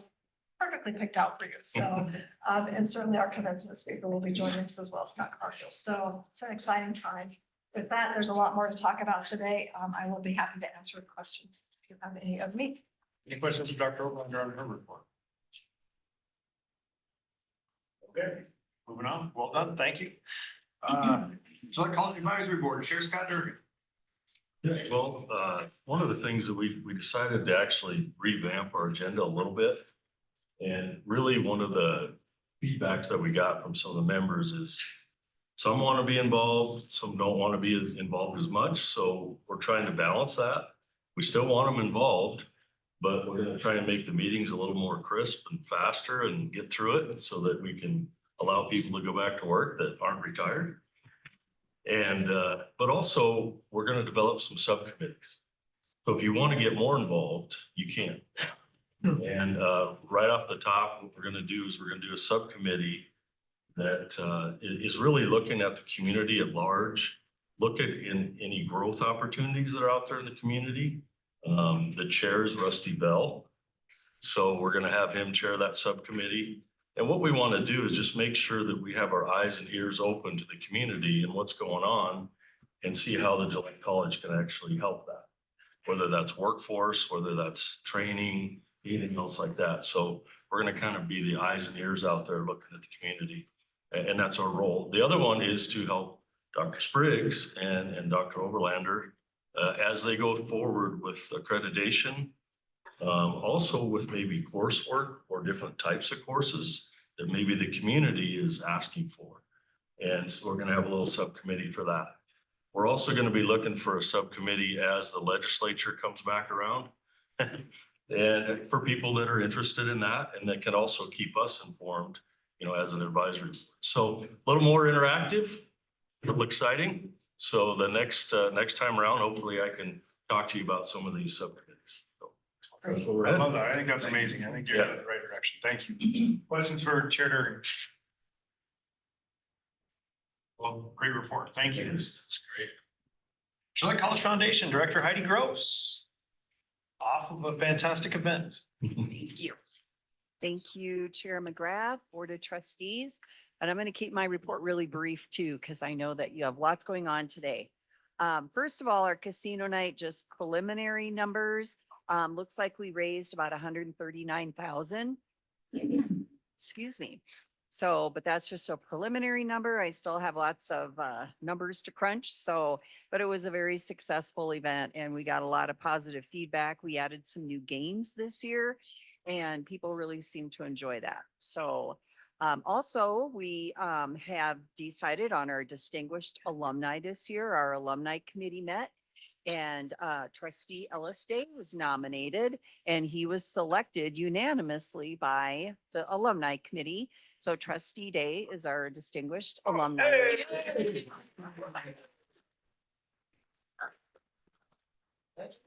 C: perfectly picked out for you. So, and certainly our commencement speaker will be joining us as well, Scott Cargill. So it's an exciting time. With that, there's a lot more to talk about today. I will be happy to answer questions if you have any of me.
A: Any questions for Dr. Oberlander on her report? Okay, moving on. Well done. Thank you. Select College Advisory Board, Chair Scott Durgan.
U: Yeah, well, one of the things that we decided to actually revamp our agenda a little bit. And really one of the feedbacks that we got from some of the members is some want to be involved, some don't want to be involved as much. So we're trying to balance that. We still want them involved, but we're going to try and make the meetings a little more crisp and faster and get through it so that we can allow people to go back to work that aren't retired. And, but also we're going to develop some subcommittees. So if you want to get more involved, you can. And right off the top, what we're going to do is we're going to do a subcommittee that is really looking at the community at large, look at any growth opportunities that are out there in the community. The chair is Rusty Bell. So we're going to have him chair that subcommittee. And what we want to do is just make sure that we have our eyes and ears open to the community and what's going on and see how the Gillette College can actually help that, whether that's workforce, whether that's training, anything else like that. So we're going to kind of be the eyes and ears out there looking at the community. And that's our role. The other one is to help Dr. Spriggs and Dr. Oberlander as they go forward with accreditation, also with maybe coursework or different types of courses that maybe the community is asking for. And so we're going to have a little subcommittee for that. We're also going to be looking for a subcommittee as the legislature comes back around. And for people that are interested in that and that can also keep us informed, you know, as an advisory board. So a little more interactive, a little exciting. So the next time around, hopefully I can talk to you about some of these subcommittees. So that's what we're
A: I
U: at.
A: love that. I think that's amazing. I think you're headed in the right direction. Thank you. Questions for Chair Durgan? Well, great report. Thank you. That's great. Gillette College Foundation Director Heidi Gross. Off of a fantastic event.
V: Thank you.
T: Thank you, Chair McGrath, Board of Trustees. And I'm going to keep my report really brief too, because I know that you have lots going on today. First of all, our casino night, just preliminary numbers. Looks like we raised about 139,000. Excuse me. So, but that's just a preliminary number. I still have lots of numbers to crunch. So, but it was a very successful event and we got a lot of positive feedback. We added some new games this year and people really seem to enjoy that. So, also we have decided on our distinguished alumni this year. Our alumni committee met and trustee Ellis Day was nominated and he was selected unanimously by the alumni committee. So trustee Day is our distinguished alumni.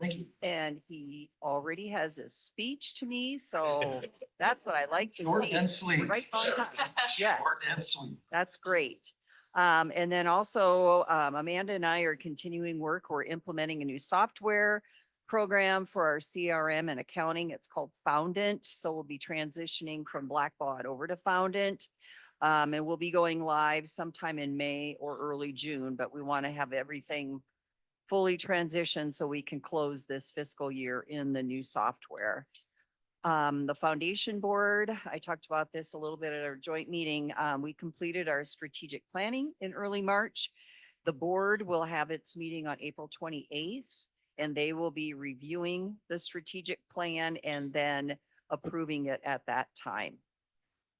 A: Thank you.
T: And he already has a speech to me, so that's what I like to
A: Short
T: see.
A: and sweet.
T: Right on time. Yeah.
A: Short and sweet.
T: That's great. And then also Amanda and I are continuing work. We're implementing a new software program for our CRM and accounting. It's called Foundant. So we'll be transitioning from Blackbaud over to Foundant. And we'll be going live sometime in May or early June, but we want to have everything fully transitioned so we can close this fiscal year in the new software. The foundation board, I talked about this a little bit at our joint meeting. We completed our strategic planning in early March. The board will have its meeting on April 28th, and they will be reviewing the strategic plan and then approving it at that time.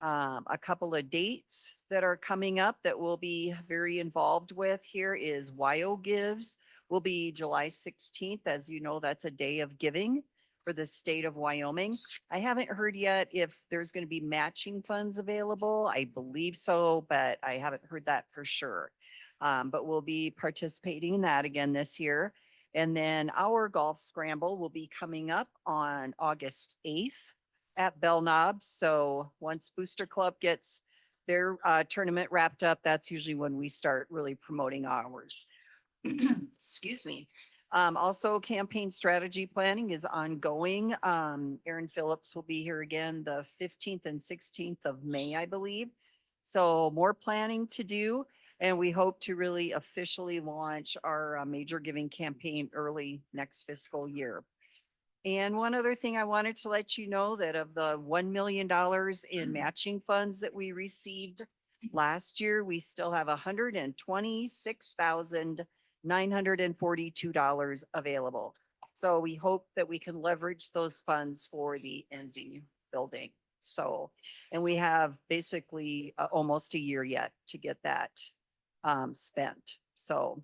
T: A couple of dates that are coming up that we'll be very involved with here is WYO Gives will be July 16th. As you know, that's a day of giving for the state of Wyoming. I haven't heard yet if there's going to be matching funds available. I believe so, but I haven't heard that for sure. But we'll be participating in that again this year. And then our golf scramble will be coming up on August 8th at Bell Knobs. So once Booster Club gets their tournament wrapped up, that's usually when we start really promoting ours. Excuse me. Also campaign strategy planning is ongoing. Aaron Phillips will be here again the 15th and 16th of May, I believe. So more planning to do. And we hope to really officially launch our major giving campaign early next fiscal year. And one other thing I wanted to let you know that of the $1 million in matching funds that we received last year, we still have $126,942 available. So we hope that we can leverage those funds for the NZ building. So, and we have basically almost a year yet to get that spent. So,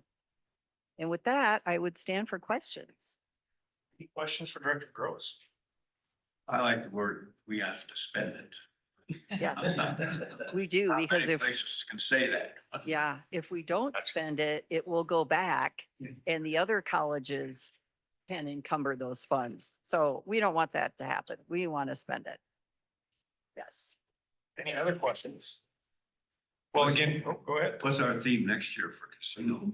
T: and with that, I would stand for questions.
A: Any questions for Director Gross?
H: I like the word, we have to spend it.
T: Yes, we do,
H: Not
T: because
H: many
T: if,
H: places can say that.
T: yeah, if we don't spend it, it will go back and the other colleges can encumber those funds. So we don't want that to happen. We want to spend it. Yes.
A: Any other questions? Well, again, go ahead.
H: What's our theme next year for casino?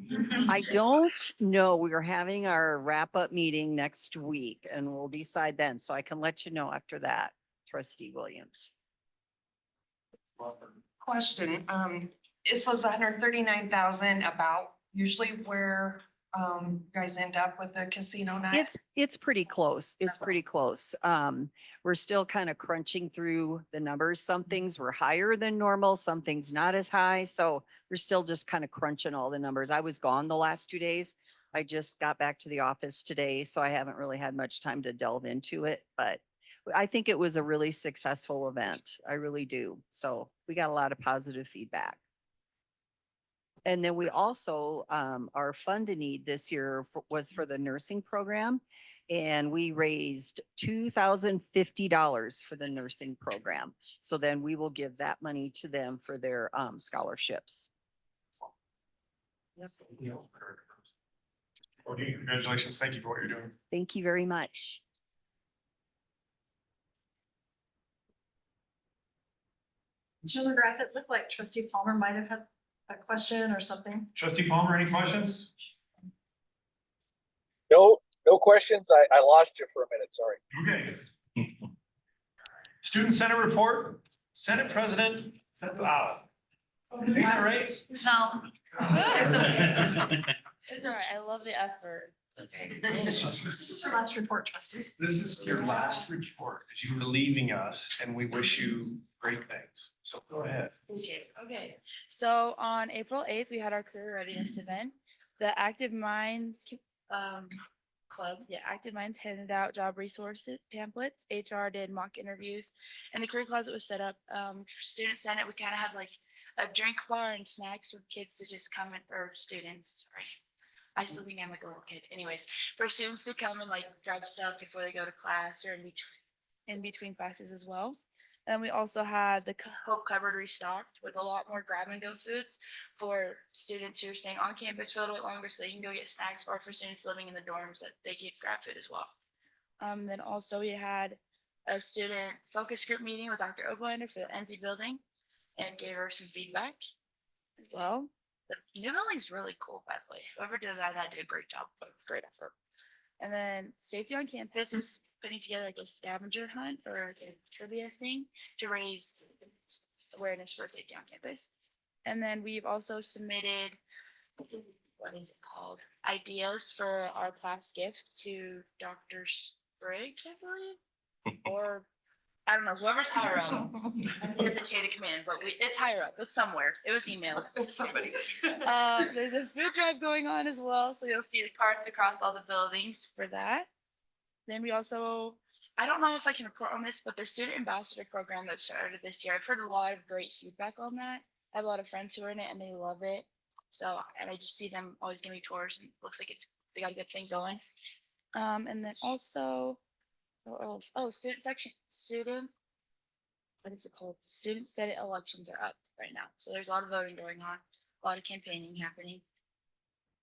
T: I don't know. We are having our wrap-up meeting next week and we'll decide then. So I can let you know after that, Trustee Williams.
G: Question, is those 139,000 about usually where you guys end up with the casino night?
T: It's pretty close. It's pretty close. We're still kind of crunching through the numbers. Some things were higher than normal, some things not as high. So we're still just kind of crunching all the numbers. I was gone the last 2 days. I just got back to the office today, so I haven't really had much time to delve into it, but I think it was a really successful event. I really do. So we got a lot of positive feedback. And then we also, our fund need this year was for the nursing program. And we raised $2,050 for the nursing program. So then we will give that money to them for their scholarships.
A: Okay, congratulations. Thank you for what you're doing.
T: Thank you very much.
C: Jill McGrath, it looked like Trustee Palmer might have had a question or something.
A: Trustee Palmer, any questions?
I: No questions. I lost you for a minute, sorry.
A: Okay. Student Senate report, Senate President. Wow. Is that right?
D: No. It's okay.
I: It's all right. I love the effort. It's okay.
C: This is your last report, trustees.
A: This is your last report, as you were leaving us, and we wish you great things. So go ahead.
I: Appreciate it. Okay. So on April 8th, we had our career readiness event. The Active Minds Club, Active Minds handed out job resources pamphlets. HR did mock interviews, and the career closet was set up. For Student Senate, we kind of had like a drink bar and snacks for kids to just come in, or students, sorry. I still think I'm like a little kid. Anyways, for students to come and like grab stuff before they go to class or in between classes as well. And we also had the Hope Cupboard restocked with a lot more grab and go foods for students who are staying on campus for a little bit longer so they can go get snacks, or for students living in the dorms that they get grab food as well. Then also we had a student focus group meeting with Dr. Oberlander for the NZ building and gave her some feedback as well. The new building's really cool, by the way. Whoever did that did a great job, but it's great effort. And then Safety on Campus is putting together like a scavenger hunt or like a trivia thing to raise awareness for safety on campus. And then we've also submitted, what is it called? Ideas for our class gift to Dr. Spriggs, I believe, or I don't know, whoever's higher up. I forget the chain of command, but it's higher up. It's somewhere. It was emailed.
A: It's somebody.
I: There's a food drive going on as well, so you'll see the carts across all the buildings for that. Then we also, I don't know if I can report on this, but the student ambassador program that started this year, I've heard a lot of great feedback on that. I have a lot of friends who are in it and they love it. So, and I just see them always giving me tours and it looks like they got a good thing going. And then also, what is it called? Student Senate elections are up right now. So there's a lot of voting going on, a lot of campaigning happening.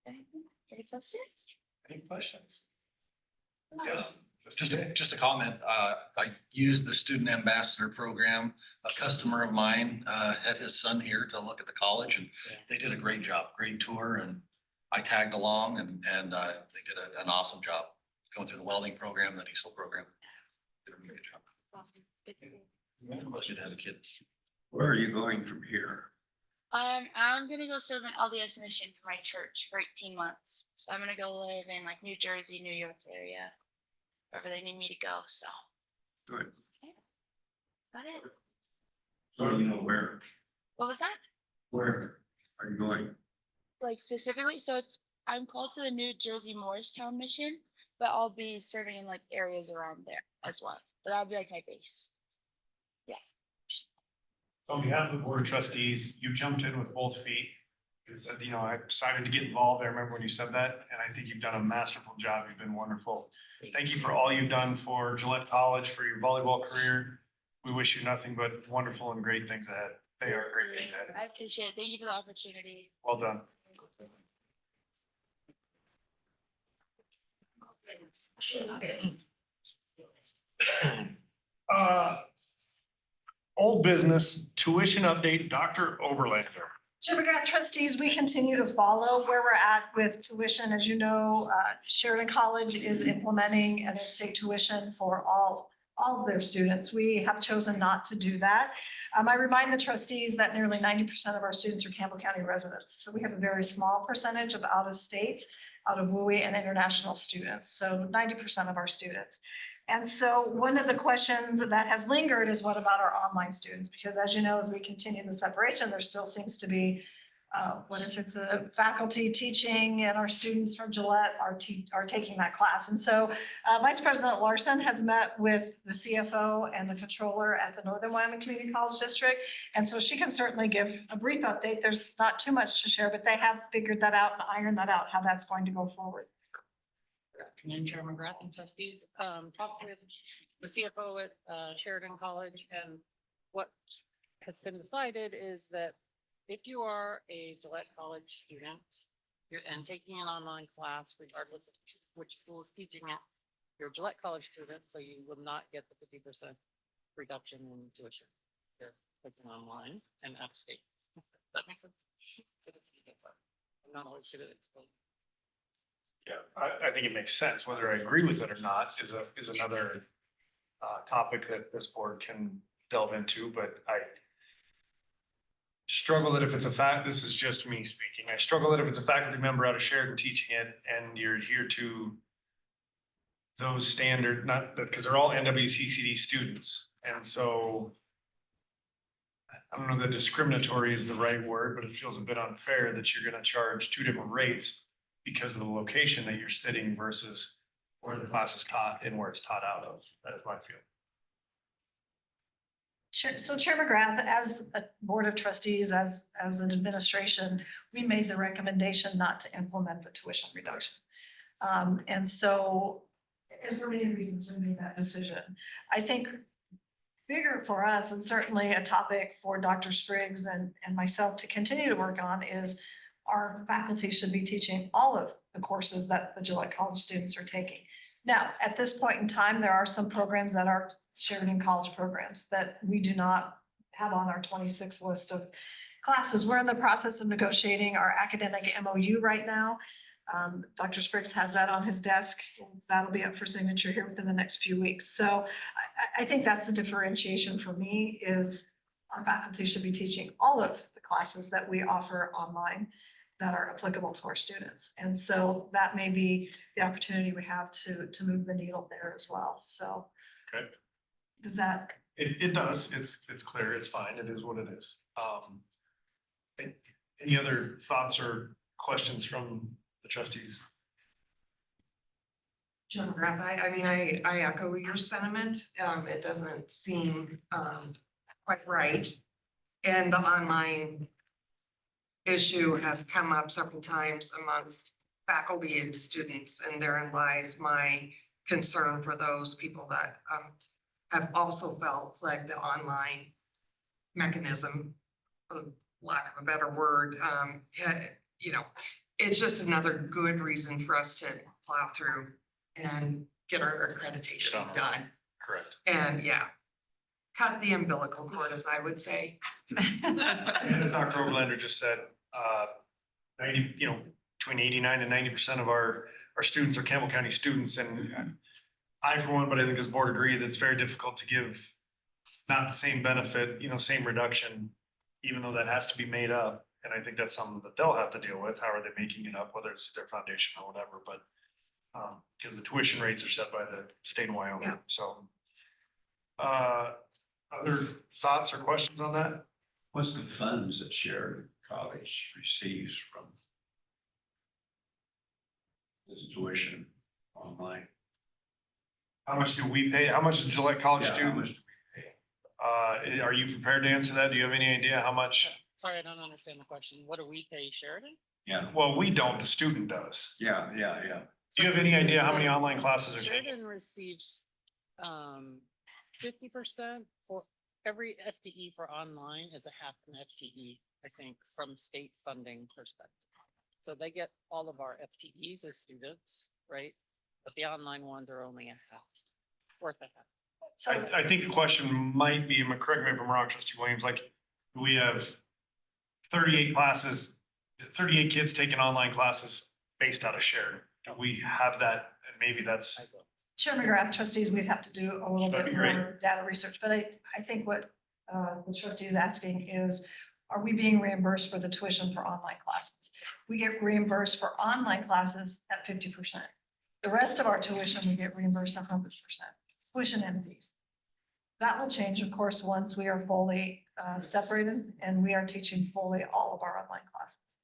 I: Any questions?
A: Any questions?
K: Yes, just a comment. I used the student ambassador program. A customer of mine had his son here to look at the college and they did a great job, great tour. And I tagged along and they did an awesome job going through the welding program, the diesel program. Did a really good job.
I: Awesome.
K: Blessed to have a kid.
H: Where are you going from here?
I: I'm gonna go serve an LDS mission for my church for 18 months. So I'm gonna go live in like New Jersey, New York area, wherever they need me to go. So
H: Good.
I: got it.
H: So you know where?
I: What was that?
H: Where are you going?
I: Like specifically, so I'm called to the New Jersey Morristown mission, but I'll be serving in like areas around there as well. But that'll be like my base. Yeah.
A: So on behalf of the Board of Trustees, you jumped in with both feet and said, you know, I decided to get involved. I remember when you said that, and I think you've done a masterful job. You've been wonderful. Thank you for all you've done for Gillette College, for your volleyball career. We wish you nothing but wonderful and great things ahead. They are great things ahead.
I: I appreciate it. Thank you for the opportunity.
A: Well done. Old business tuition update, Dr. Oberlander.
C: Sheridan Trustees, we continue to follow where we're at with tuition. As you know, Sheridan College is implementing an in-state tuition for all of their students. We have chosen not to do that. I remind the trustees that nearly 90% of our students are Campbell County residents. So we have a very small percentage of out-of-state, out of WUI and international students. So 90% of our students. And so one of the questions that has lingered is what about our online students? Because as you know, as we continue the separation, there still seems to be, what if it's a faculty teaching and our students from Gillette are taking that class? And so Vice President Larson has met with the CFO and the controller at the Northern Wyoming Community College District. And so she can certainly give a brief update. There's not too much to share, but they have figured that out and ironed that out, how that's going to go forward.
V: Afternoon, Chair McGrath and trustees. Talked with the CFO at Sheridan College, and what has been decided is that if you are a Gillette College student and taking an online class, regardless of which school is teaching it, you're a Gillette College student, so you will not get the 50% reduction in tuition. You're taking online and out of state. That makes sense. I'm not always good at explaining.
A: Yeah, I think it makes sense. Whether I agree with it or not is another topic that this board can delve into, but I struggle that if it's a fact, this is just me speaking. I struggle that if it's a faculty member out of Sheridan teaching it and you're here to those standard, not that, because they're all NWCCD students. And so I don't know that discriminatory is the right word, but it feels a bit unfair that you're going to charge two different rates because of the location that you're sitting versus where the class is taught and where it's taught out of. That is my feeling.
C: So Chair McGrath, as a board of trustees, as an administration, we made the recommendation not to implement the tuition reduction. And so, and for many reasons, we made that decision. I think bigger for us, and certainly a topic for Dr. Spriggs and myself to continue to work on, is our faculty should be teaching all of the courses that the Gillette College students are taking. Now, at this point in time, there are some programs that are Sheridan College programs that we do not have on our 26 list of classes. We're in the process of negotiating our academic MOU right now. Dr. Spriggs has that on his desk. That'll be up for signature here within the next few weeks. So I think that's the differentiation for me, is our faculty should be teaching all of the classes that we offer online that are applicable to our students. And so that may be the opportunity we have to move the needle there as well. So.
A: Okay.
C: Does that?
A: It does. It's clear. It's fine. It is what it is. Any other thoughts or questions from the trustees?
G: Chair McGrath, I mean, I echo your sentiment. It doesn't seem quite right. And the online issue has come up several times amongst faculty and students, and therein lies my concern for those people that have also felt like the online mechanism, for lack of a better word, you know, it's just another good reason for us to plow through and get our accreditation done.
A: Correct.
G: And yeah, cut the umbilical cord, as I would say.
A: And as Dr. Overlander just said, 90, between 89 and 90% of our students are Campbell County students. And I, for one, but I think this board agreed, it's very difficult to give not the same benefit, same reduction, even though that has to be made up. And I think that's something that they'll have to deal with. How are they making it up, whether it's their foundation or whatever, but because the tuition rates are set by the state of Wyoming.
G: Yeah.
A: So other thoughts or questions on that?
H: What's the funds that Sheridan College receives from this tuition online?
A: How much do we pay? How much does Gillette College
H: Yeah, how
A: student?
H: much do we pay?
A: Are you prepared to answer that? Do you have any idea how much?
V: Sorry, I don't understand the question. What do we pay Sheridan?
H: Yeah,
A: Well, we don't, the student does.
H: yeah.
A: Do you have any idea how many online classes are taken?
V: Sheridan receives 50% for every FTE for online is a half an FTE, I think, from state funding perspective. So they get all of our FTEs as students, right? But the online ones are only a half, worth a half.
C: So
A: I think the question might be, and correct me if I'm wrong, Trustee Williams, like, we have 38 classes, 38 kids taking online classes based out of Sheridan. Do we have that? And maybe that's,
C: Chair McGrath, trustees, we'd have to do a little
A: That'd
C: bit
A: be great.
C: more data research, but I think what the trustee is asking is, are we being reimbursed for the tuition for online classes? We get reimbursed for online classes at 50%. The rest of our tuition, we get reimbursed 100%, tuition and fees. That will change, of course, once we are fully separated and we are teaching fully all of our online classes.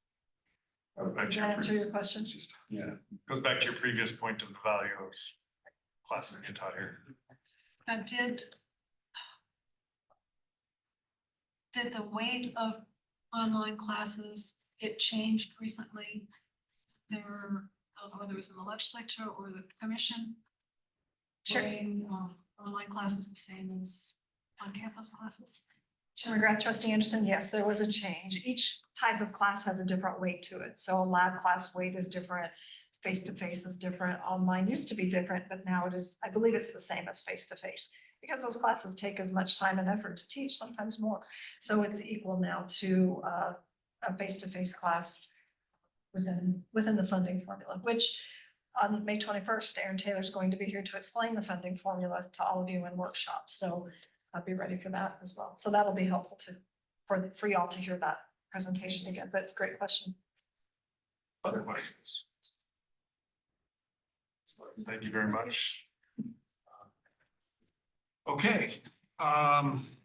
C: Does that answer your question?
H: Yeah.
A: goes back to your previous point of the value of classes that get taught here.
C: Now, did the weight of online classes get changed recently? There, whether it was in the legislature or the commission? Sure. Weighing, online classes the same as on-campus classes? Chair McGrath, trustee Anderson, yes, there was a change. Each type of class has a different weight to it. So a lab class weight is different, face-to-face is different, online used to be different, but now it is, I believe it's the same as face-to-face. Because those classes take as much time and effort to teach, sometimes more. So it's equal now to a face-to-face class within the funding formula, which on May 21st, Aaron Taylor's going to be here to explain the funding formula to all of you in workshops. So I'll be ready for that as well. So that'll be helpful for y'all to hear that presentation again, but great question.
A: Other questions? Thank you very much. Okay,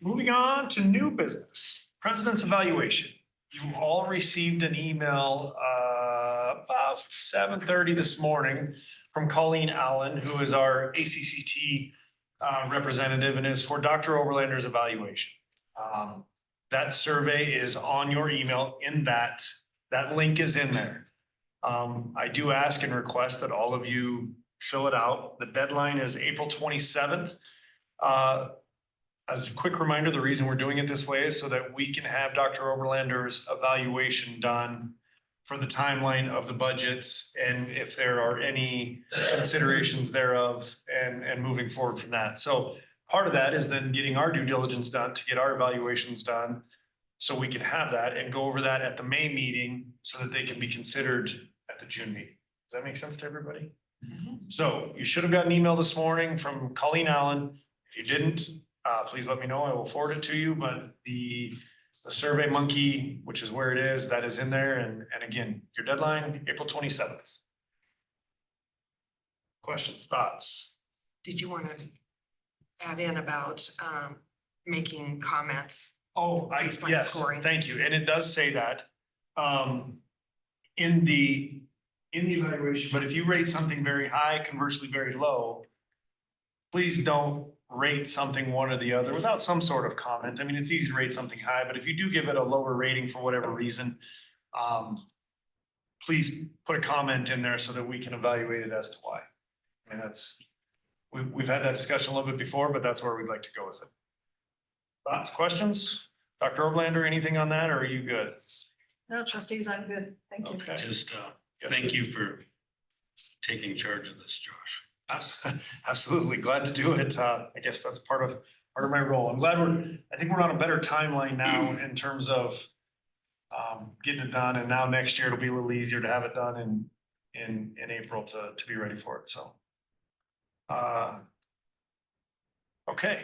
A: moving on to new business, President's evaluation. You all received an email about 7:30 this morning from Colleen Allen, who is our ACCT representative, and is for Dr. Oberlander's evaluation. That survey is on your email in that link is in there. I do ask and request that all of you fill it out. The deadline is April 27th. As a quick reminder, the reason we're doing it this way is so that we can have Dr. Oberlander's evaluation done for the timeline of the budgets and if there are any considerations thereof and moving forward from that. So part of that is then getting our due diligence done to get our evaluations done. So we can have that and go over that at the May meeting so that they can be considered at the June meeting. Does that make sense to everybody? So you should have got an email this morning from Colleen Allen. If you didn't, please let me know. I will forward it to you, but the Survey Monkey, which is where it is, that is in there. And again, your deadline, April 27th. Questions, thoughts?
G: Did you want to add in about making comments?
A: Oh,
G: based on
A: yes,
G: scoring?
A: thank you. And it does say that in the evaluation, but if you rate something very high, conversely very low, please don't rate something one or the other without some sort of comment. I mean, it's easy to rate something high, but if you do give it a lower rating for whatever reason, please put a comment in there so that we can evaluate it as to why. And we've had that discussion a little bit before, but that's where we'd like to go with it. Thoughts, questions? Dr. Oberlander, anything on that, or are you good?
C: No, trustees, I'm good. Thank you.
A: Okay.
J: Just, thank you for taking charge of this, Josh.
A: Absolutely, glad to do it. I guess that's part of my role. I'm glad I think we're on a better timeline now in terms of getting it done, and now next year it'll be a little easier to have it done in April to be ready for it, so. Okay.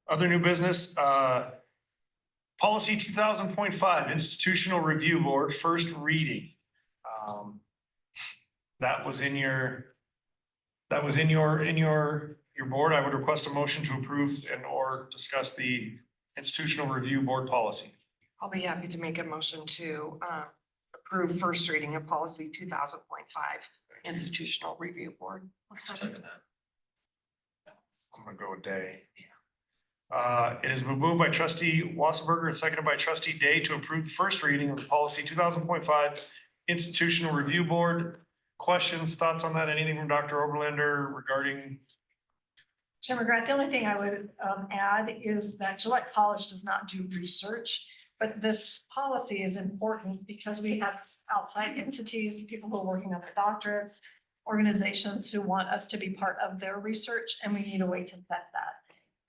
A: Other new business, policy 2000.5, institutional review board, first reading. That was in your board. I would request a motion to approve and or discuss the institutional review board policy.
G: I'll be happy to make a motion to approve first reading of policy 2000.5, institutional review board.
A: I'm gonna go a day. It has been moved by trustee Wasserberger and seconded by trustee Day to approve first reading of the policy 2000.5 institutional review board. Questions, thoughts on that? Anything from Dr. Oberlander regarding?
C: Chair McGrath, the only thing I would add is that Gillette College does not do research, but this policy is important because we have outside entities, people who are working on their doctorates, organizations who want us to be part of their research, and we need a way to vet that.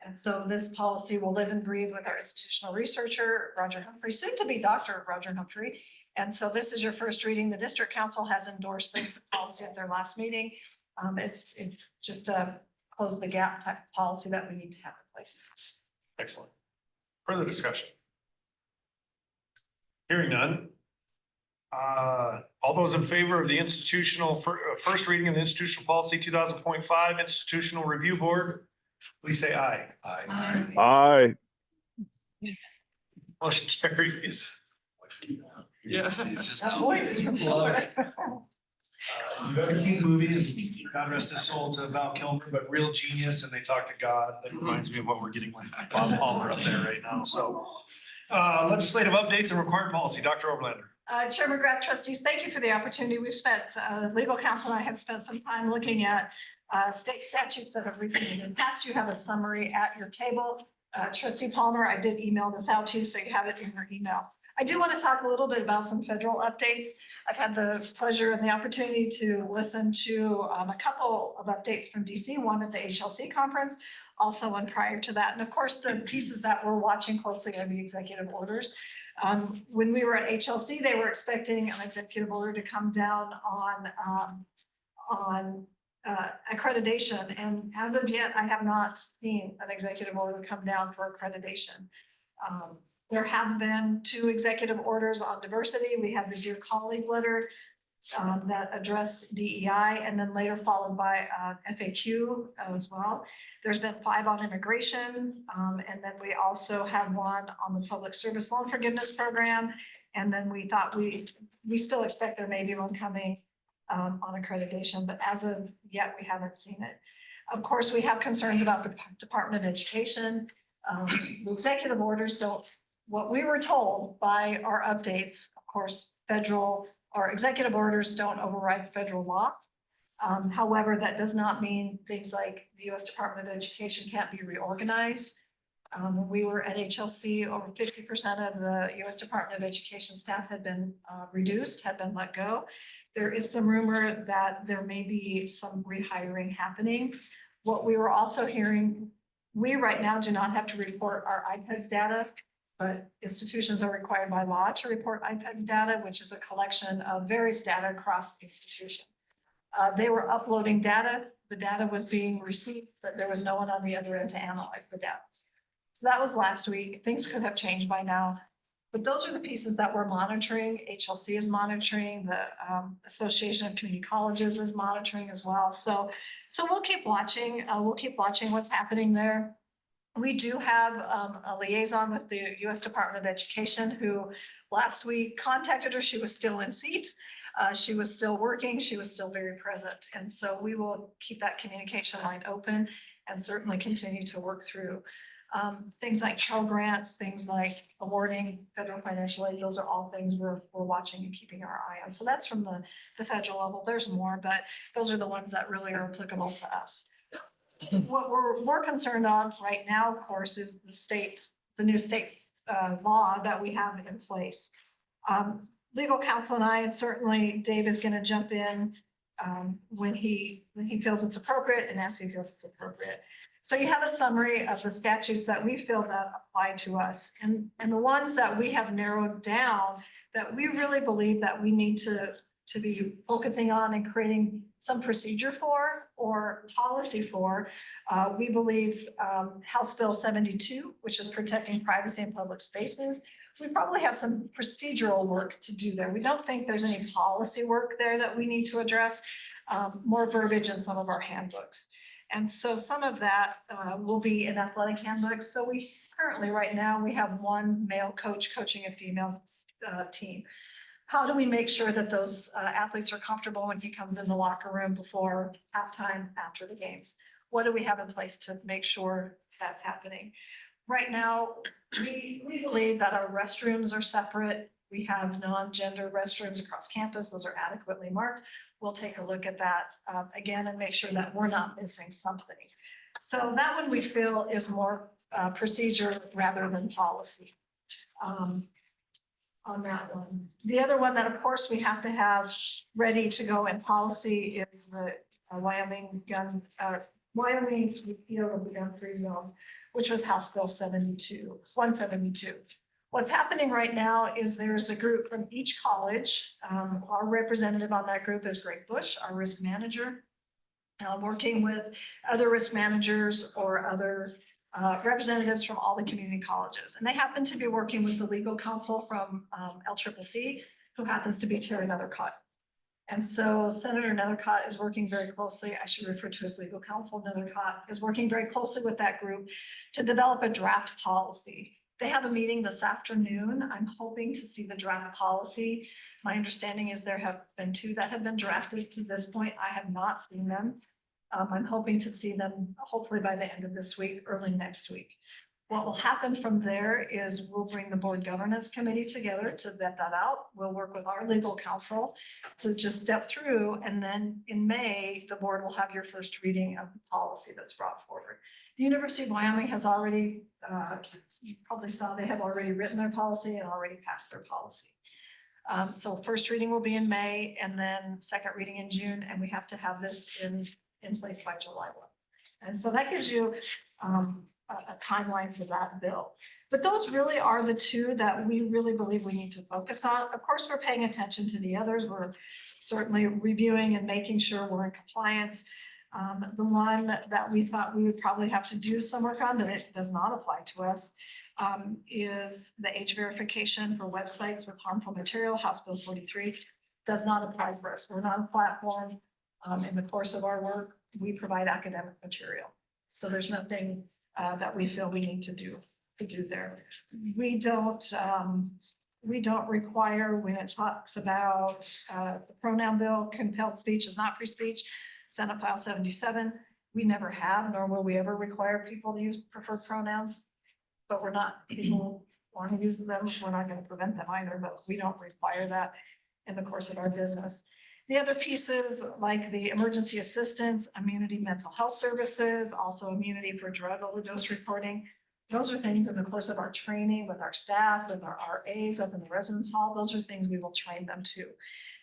C: And so this policy will live and breathe with our institutional researcher, Roger Humphrey, soon to be Dr. Roger Humphrey. And so this is your first reading. The district council has endorsed this policy at their last meeting. It's just a close the gap type of policy that we need to have in place.
A: Excellent. Further discussion? Hearing none. All those in favor of the institutional first reading of the institutional policy 2000.5 institutional review board, please say aye.
K: Aye.
E: Aye.
A: Motion carries.
K: Yeah. It's just
C: That voice from somewhere.
A: You've ever seen the movies, God rest his soul to Val Kilmer, but Real Genius, and they talk to God. That reminds me of what we're getting with Bob Palmer up there right now. So legislative updates and required policy, Dr. Oberlander.
C: Chair McGrath, trustees, thank you for the opportunity. We've spent, legal counsel and I have spent some time looking at state statutes that have recently been passed. You have a summary at your table. Trustee Palmer, I did email this out to you, so you have it in your email. I do want to talk a little bit about some federal updates. I've had the pleasure and the opportunity to listen to a couple of updates from DC, one at the HLC conference, also one prior to that. And of course, the pieces that we're watching closely are the executive orders. When we were at HLC, they were expecting an executive order to come down on accreditation. And as of yet, I have not seen an executive order come down for accreditation. There have been 2 executive orders on diversity. We had the Dear Colleague letter that addressed DEI, and then later followed by FAQ as well. There's been 5 on immigration, and then we also have one on the public service loan forgiveness program. And then we thought we still expect there may be one coming on accreditation, but as of yet, we haven't seen it. Of course, we have concerns about the Department of Education. The executive orders don't, what we were told by our updates, of course, federal or executive orders don't override federal law. However, that does not mean things like the U.S. Department of Education can't be reorganized. When we were at HLC, over 50% of the U.S. Department of Education staff had been reduced, had been let go. There is some rumor that there may be some rehiring happening. What we were also hearing, we right now do not have to report our IPEDS data, but institutions are required by law to report IPEDS data, which is a collection of various data across the institution. They were uploading data. The data was being received, but there was no one on the other end to analyze the data. So that was last week. Things could have changed by now. But those are the pieces that we're monitoring. HLC is monitoring. The Association of Community Colleges is monitoring as well. So we'll keep watching. We'll keep watching what's happening there. We do have a liaison with the U.S. Department of Education who last week contacted her. She was still in seat. She was still working. She was still very present. And so we will keep that communication line open and certainly continue to work through things like Pell Grants, things like awarding federal financial aid. Those are all things we're watching and keeping our eye on. So that's from the federal level. There's more, but those are the ones that really are applicable to us. What we're more concerned on right now, of course, is the new state's law that we have in place. Legal counsel and I, and certainly Dave is going to jump in when he feels it's appropriate and as he feels it's appropriate. So you have a summary of the statutes that we feel that apply to us, and the ones that we have narrowed down that we really believe that we need to be focusing on and creating some procedure for or policy for. We believe House Bill 72, which is protecting privacy in public spaces. We probably have some procedural work to do there. We don't think there's any policy work there that we need to address, more verbiage in some of our handbooks. And so some of that will be in athletic handbooks. So we currently, right now, we have one male coach coaching a female team. How do we make sure that those athletes are comfortable when he comes in the locker room before halftime, after the games? What do we have in place to make sure that's happening? Right now, we believe that our restrooms are separate. We have non-gender restrooms across campus. Those are adequately marked. We'll take a look at that again and make sure that we're not missing something. So that one we feel is more procedure rather than policy. On that one. The other one that of course we have to have ready to go in policy is the Wyoming repeal of the gun-free zones, which was House Bill 172. What's happening right now is there's a group from each college. Our representative on that group is Greg Bush, our risk manager, working with other risk managers or other representatives from all the community colleges. And they happen to be working with the legal counsel from LCCC, who happens to be Terry Nethercott. And so Senator Nethercott is working very closely, I should refer to as legal counsel, Nethercott is working very closely with that group to develop a draft policy. They have a meeting this afternoon. I'm hoping to see the draft policy. My understanding is there have been 2 that have been drafted to this point. I have not seen them. I'm hoping to see them hopefully by the end of this week, early next week. What will happen from there is we'll bring the board governance committee together to vet that out. We'll work with our legal counsel to just step through. And then in May, the board will have your first reading of the policy that's brought forward. The University of Wyoming has already, you probably saw they have already written their policy and already passed their policy. So first reading will be in May and then second reading in June. And we have to have this in place by July 1. And so that gives you a timeline for that bill. But those really are the two that we really believe we need to focus on. Of course, we're paying attention to the others. We're certainly reviewing and making sure we're in compliance. The one that we thought we would probably have to do some work on, that it does not apply to us, is the age verification for websites with harmful material. House Bill 43 does not apply for us. We're not a platform. In the course of our work, we provide academic material. So there's nothing that we feel we need to do there. We don't require, when it talks about the pronoun bill, compelled speech is not free speech, Senate File 77. We never have, nor will we ever require people to use preferred pronouns. But we're not, people want to use them, we're not going to prevent them either, but we don't require that in the course of our business. The other pieces like the emergency assistance, immunity, mental health services, also immunity for drug overdose reporting. Those are things in the course of our training with our staff, with our RAs up in the residence hall. Those are things we will train them to.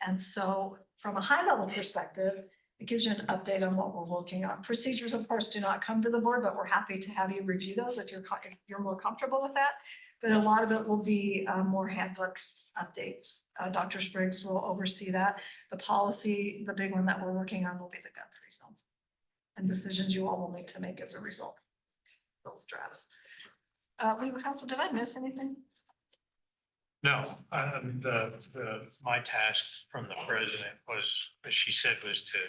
C: And so from a high level perspective, it gives you an update on what we're working on. Procedures, of course, do not come to the board, but we're happy to have you review those if you're more comfortable with that. But a lot of it will be more handbook updates. Dr. Spriggs will oversee that. The policy, the big one that we're working on, will be the gun-free zones and decisions you all will need to make as a result of those drafts. Legal counsel, did I miss anything?
E: No, my task from the president was, as she said, was to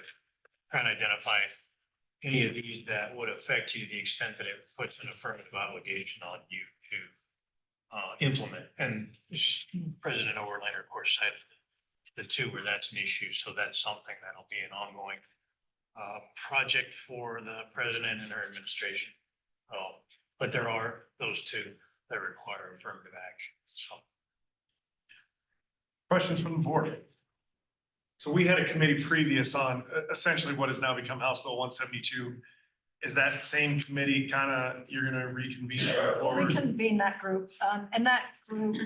E: kind of identify any of these that would affect you to the extent that it puts an affirmative obligation on you to implement. And President Overlander, of course, cited the two where that's an issue. So that's something that'll be an ongoing project for the president and her administration. But there are those two that require affirmative action. So.
A: Questions from the board? So we had a committee previous on essentially what has now become House Bill 172. Is that same committee kind of, you're going to reconvene?
C: Reconvene that group. And that group,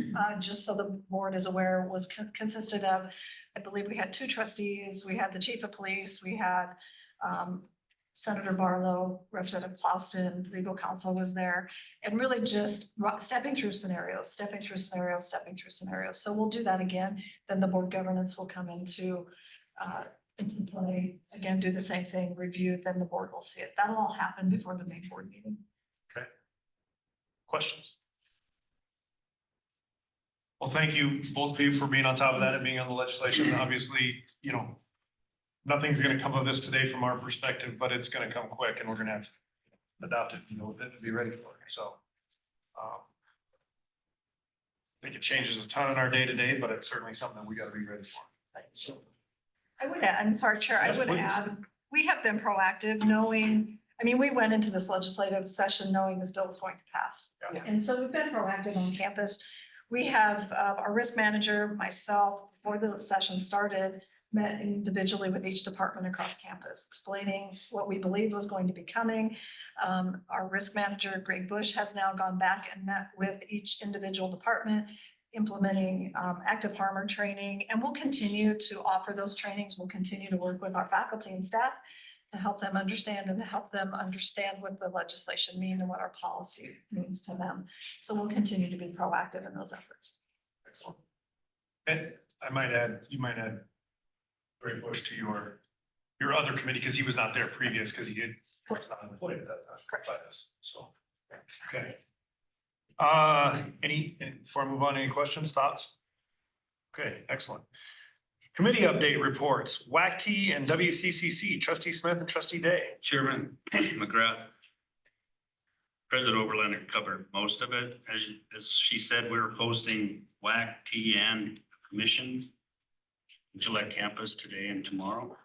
C: just so the board is aware, was consisted of, I believe we had 2 trustees, we had the chief of police, we had Senator Barlow, Representative Plouston, legal counsel was there, and really just stepping through scenarios. So we'll do that again. Then the board governance will come into play, again, do the same thing, review, then the board will see it. That'll all happen before the main board meeting.
A: Okay. Questions? Well, thank you, both of you, for being on top of that and being on the legislation. Obviously, you know, nothing's going to come of this today from our perspective, but it's going to come quick and we're going to have to adopt it, you know, to be ready for it. So I think it changes a ton in our day to day, but it's certainly something that we got to be ready for. So
C: I would add, I'm sorry, Chair,
A: Yes,
C: I would
A: please.
C: add, we have been proactive knowing, I mean, we went into this legislative session knowing this bill was going to pass.
A: Yeah.
C: And so we've been proactive on campus. We have our risk manager, myself, before the session started, met individually with each department across campus, explaining what we believed was going to be coming. Our risk manager, Greg Bush, has now gone back and met with each individual department, implementing active harmer training, and we'll continue to offer those trainings. We'll continue to work with our faculty and staff to help them understand and to help them understand what the legislation means and what our policy means to them. So we'll continue to be proactive in those efforts.
A: excellent. And I might add, you might add Greg Bush to your other committee, because he was not there previous, because he was not employed at that time by us. So, okay. Before I move on, any questions, thoughts? Okay, excellent. Committee update reports, WACT and WCCC, Trustee Smith and Trustee Day.
J: Chairman McGrath. President Overlander covered most of it. As she said, we were posting WAC, T, and commission Gillette campus today and tomorrow.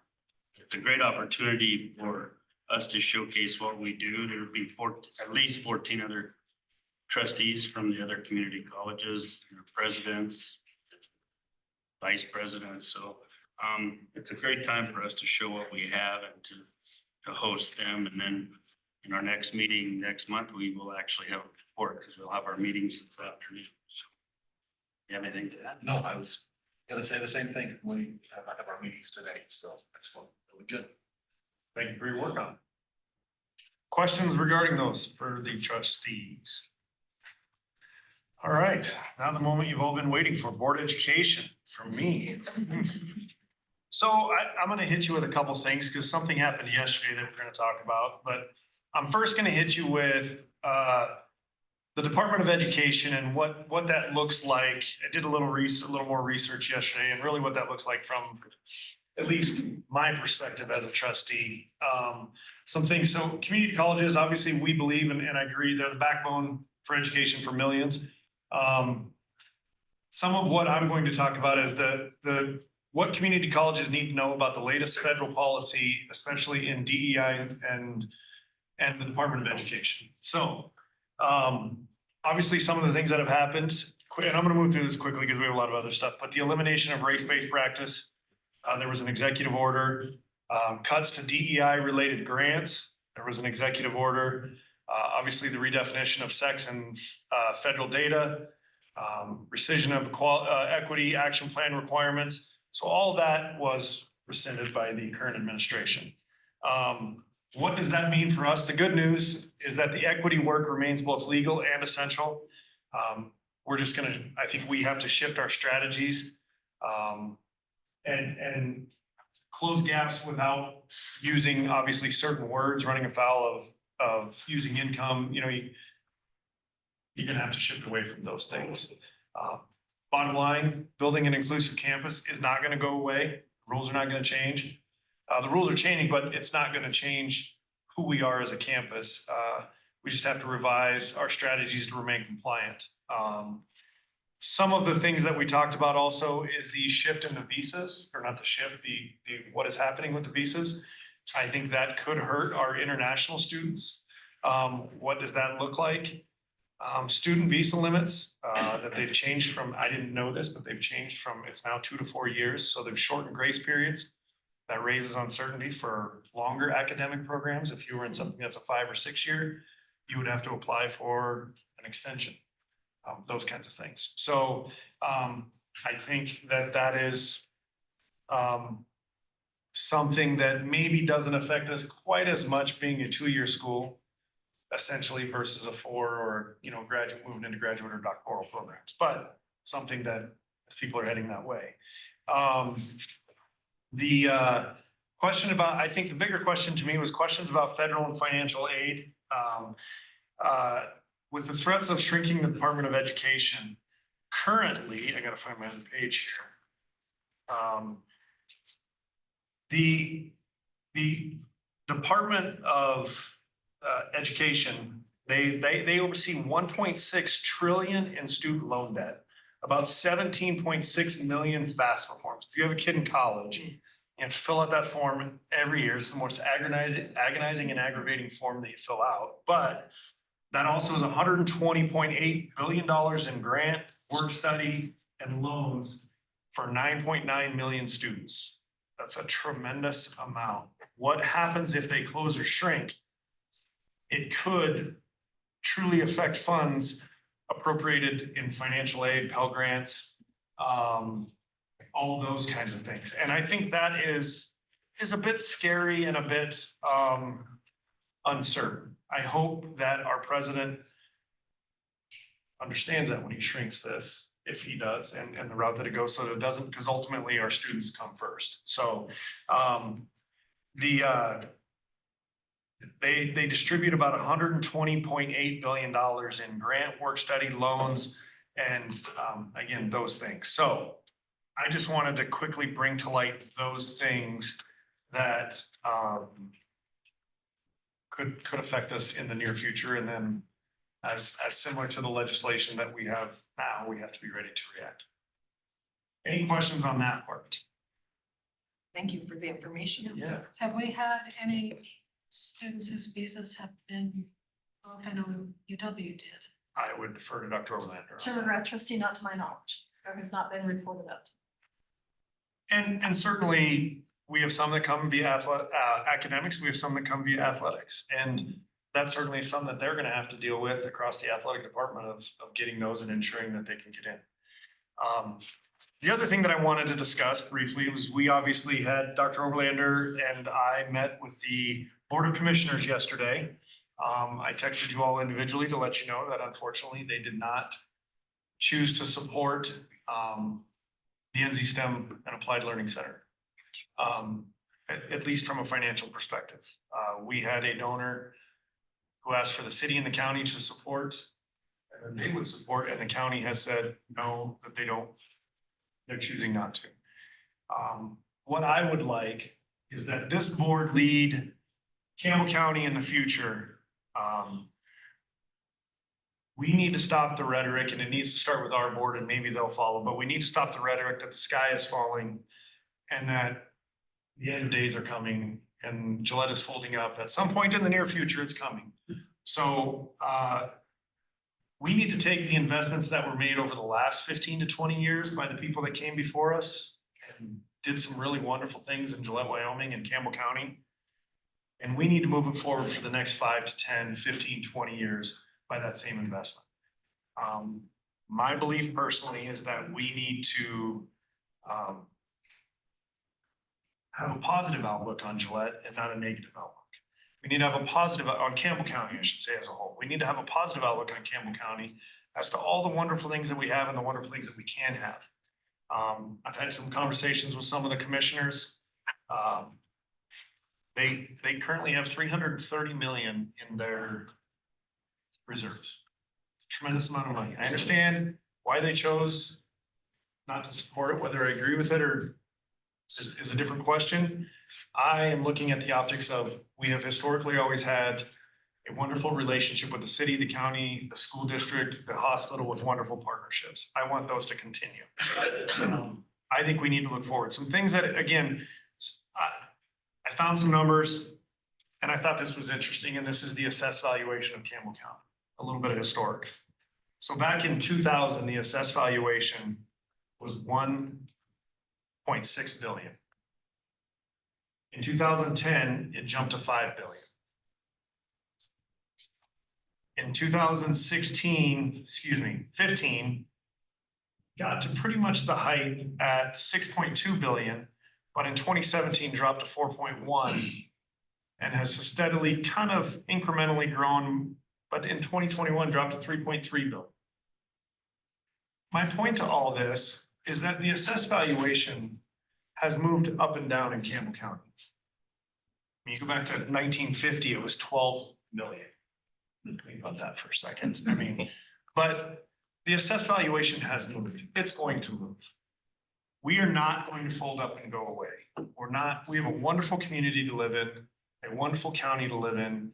J: It's a great opportunity for us to showcase what we do. There will be at least 14 other trustees from the other community colleges, their presidents, vice presidents. So it's a great time for us to show what we have and to host them. And then in our next meeting next month, we will actually have a report because we'll have our meetings this afternoon. So you have anything to add?
K: No, I was gonna say the same thing. We have our meetings today, so excellent, really good.
A: Thank you for your work on it. Questions regarding those for the trustees? All right, now the moment you've all been waiting for, board education from me. So I'm gonna hit you with a couple things because something happened yesterday that we're gonna talk about, but I'm first gonna hit you with the Department of Education and what that looks like. I did a little more research yesterday, and really what that looks like from at least my perspective as a trustee. Some things, so community colleges, obviously, we believe, and I agree, they're the backbone for education for millions. Some of what I'm going to talk about is what community colleges need to know about the latest federal policy, especially in DEI and the Department of Education. So, obviously, some of the things that have happened, and I'm gonna move through this quickly because we have a lot of other stuff, but the elimination of race-based practice, there was an executive order, cuts to DEI-related grants, there was an executive order, obviously the redefinition of sex and federal data, rescission of equity action plan requirements. So all that was rescinded by the current administration. What does that mean for us? The good news is that the equity work remains both legal and essential. We're just gonna, I think we have to shift our strategies and close gaps without using obviously certain words, running afoul of using income. You know, you're gonna have to shift away from those things. Bottom line, building an inclusive campus is not gonna go away. Rules are not gonna change. The rules are changing, but it's not gonna change who we are as a campus. We just have to revise our strategies to remain compliant. Some of the things that we talked about also is the shift in the visas, or not the shift, what is happening with the visas. I think that could hurt our international students. What does that look like? Student visa limits that they've changed from, I didn't know this, but they've changed from, it's now 2 to 4 years. So they've shortened grace periods. That raises uncertainty for longer academic programs. If you were in something that's a 5 or 6 year, you would have to apply for an extension, those kinds of things. So I think that is something that maybe doesn't affect us quite as much being a 2-year school, essentially, versus a 4 or, you know, moving into graduate or doctoral programs, but something that as people are heading that way. The question about, I think the bigger question to me was questions about federal and financial aid. With the threats of shrinking the Department of Education, currently, I gotta find my other page here. The Department of Education, they oversee 1.6 trillion in student loan debt, about 17.6 million FAFSA forms. If you have a kid in college, you have to fill out that form every year. It's the most agonizing and aggravating form that you fill out. But that also is $120.8 billion in grant, work study, and loans for 9.9 million students. That's a tremendous amount. What happens if they close or shrink? It could truly affect funds appropriated in financial aid, Pell Grants, all those kinds of things. And I think that is a bit scary and a bit uncertain. I hope that our president understands that when he shrinks this, if he does, and the route that it goes, so that it doesn't, because ultimately our students come first. So they distribute about $120.8 billion in grant, work study, loans, and again, those things. So I just wanted to quickly bring to light those things that could affect us in the near future. And then as similar to the legislation that we have now, we have to be ready to react. Any questions on that part?
G: Thank you for the information.
A: Yeah.
C: Have we had any students whose visas have been, I know UW did.
A: I would defer to Dr. Overlander.
C: To trustee, not to my knowledge. There has not been reported out.
A: And certainly we have some that come via academics, we have some that come via athletics. And that's certainly some that they're gonna have to deal with across the athletic department of getting those and ensuring that they can get in. The other thing that I wanted to discuss briefly was we obviously had Dr. Overlander and I met with the Board of Commissioners yesterday. I texted you all individually to let you know that unfortunately they did not choose to support the NZ STEM and Applied Learning Center. At least from a financial perspective. We had a donor who asked for the city and the county to support, and they would support, and the county has said no, that they don't. They're choosing not to. What I would like is that this board lead Campbell County in the future. We need to stop the rhetoric, and it needs to start with our board, and maybe they'll follow, but we need to stop the rhetoric that the sky is falling and that the end of days are coming and Gillette is folding up. At some point in the near future, it's coming. So we need to take the investments that were made over the last 15 to 20 years by the people that came before us and did some really wonderful things in Gillette, Wyoming and Campbell County. And we need to move it forward for the next 5 to 10, 15, 20 years by that same investment. My belief personally is that we need to have a positive outlook on Gillette and not a negative outlook. We need to have a positive on Campbell County, I should say, as a whole. We need to have a positive outlook on Campbell County as to all the wonderful things that we have and the wonderful things that we can have. I've had some conversations with some of the commissioners. They currently have 330 million in their reserves. Tremendous amount of money. I understand why they chose not to support it, whether I agree with it or is a different question. I am looking at the optics of, we have historically always had a wonderful relationship with the city, the county, the school district, the hospital, with wonderful partnerships. I want those to continue. I think we need to look forward. Some things that, again, I found some numbers and I thought this was interesting, and this is the assessed valuation of Campbell County, a little bit of historic. So back in 2000, the assessed valuation was 1.6 billion. In 2010, it jumped to 5 billion. In 15, got to pretty much the height at 6.2 billion, but in 2017 dropped to 4.1 and has steadily kind of incrementally grown, but in 2021 dropped to 3.3 billion. My point to all this is that the assessed valuation has moved up and down in Campbell County. When you go back to 1950, it was 12 million. Think about that for a second. I mean, but the assessed valuation has moved. It's going to move. We are not going to fold up and go away. We have a wonderful community to live in, a wonderful county to live in.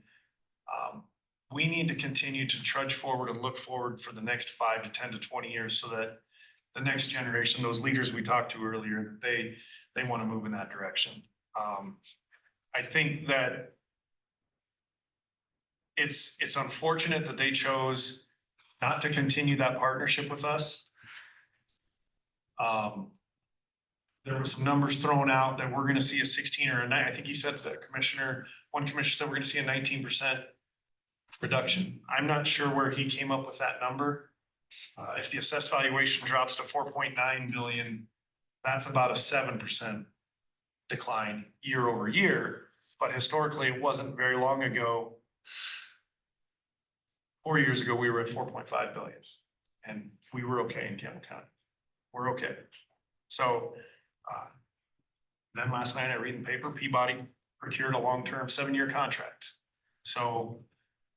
A: We need to continue to trudge forward and look forward for the next 5 to 10 to 20 years so that the next generation, those leaders we talked to earlier, they want to move in that direction. I think that it's unfortunate that they chose not to continue that partnership with us. There were some numbers thrown out that we're going to see a 16 or a 9. I think you said one commissioner said we're going to see a 19% reduction. I'm not sure where he came up with that number. If the assessed valuation drops to 4.9 billion, that's about a 7% decline year over year. But historically, it wasn't very long ago. 4 years ago, we were at 4.5 billion and we were okay in Campbell County. We're okay. So then last night I read in the paper, Peabody procured a long-term 7-year contract. So,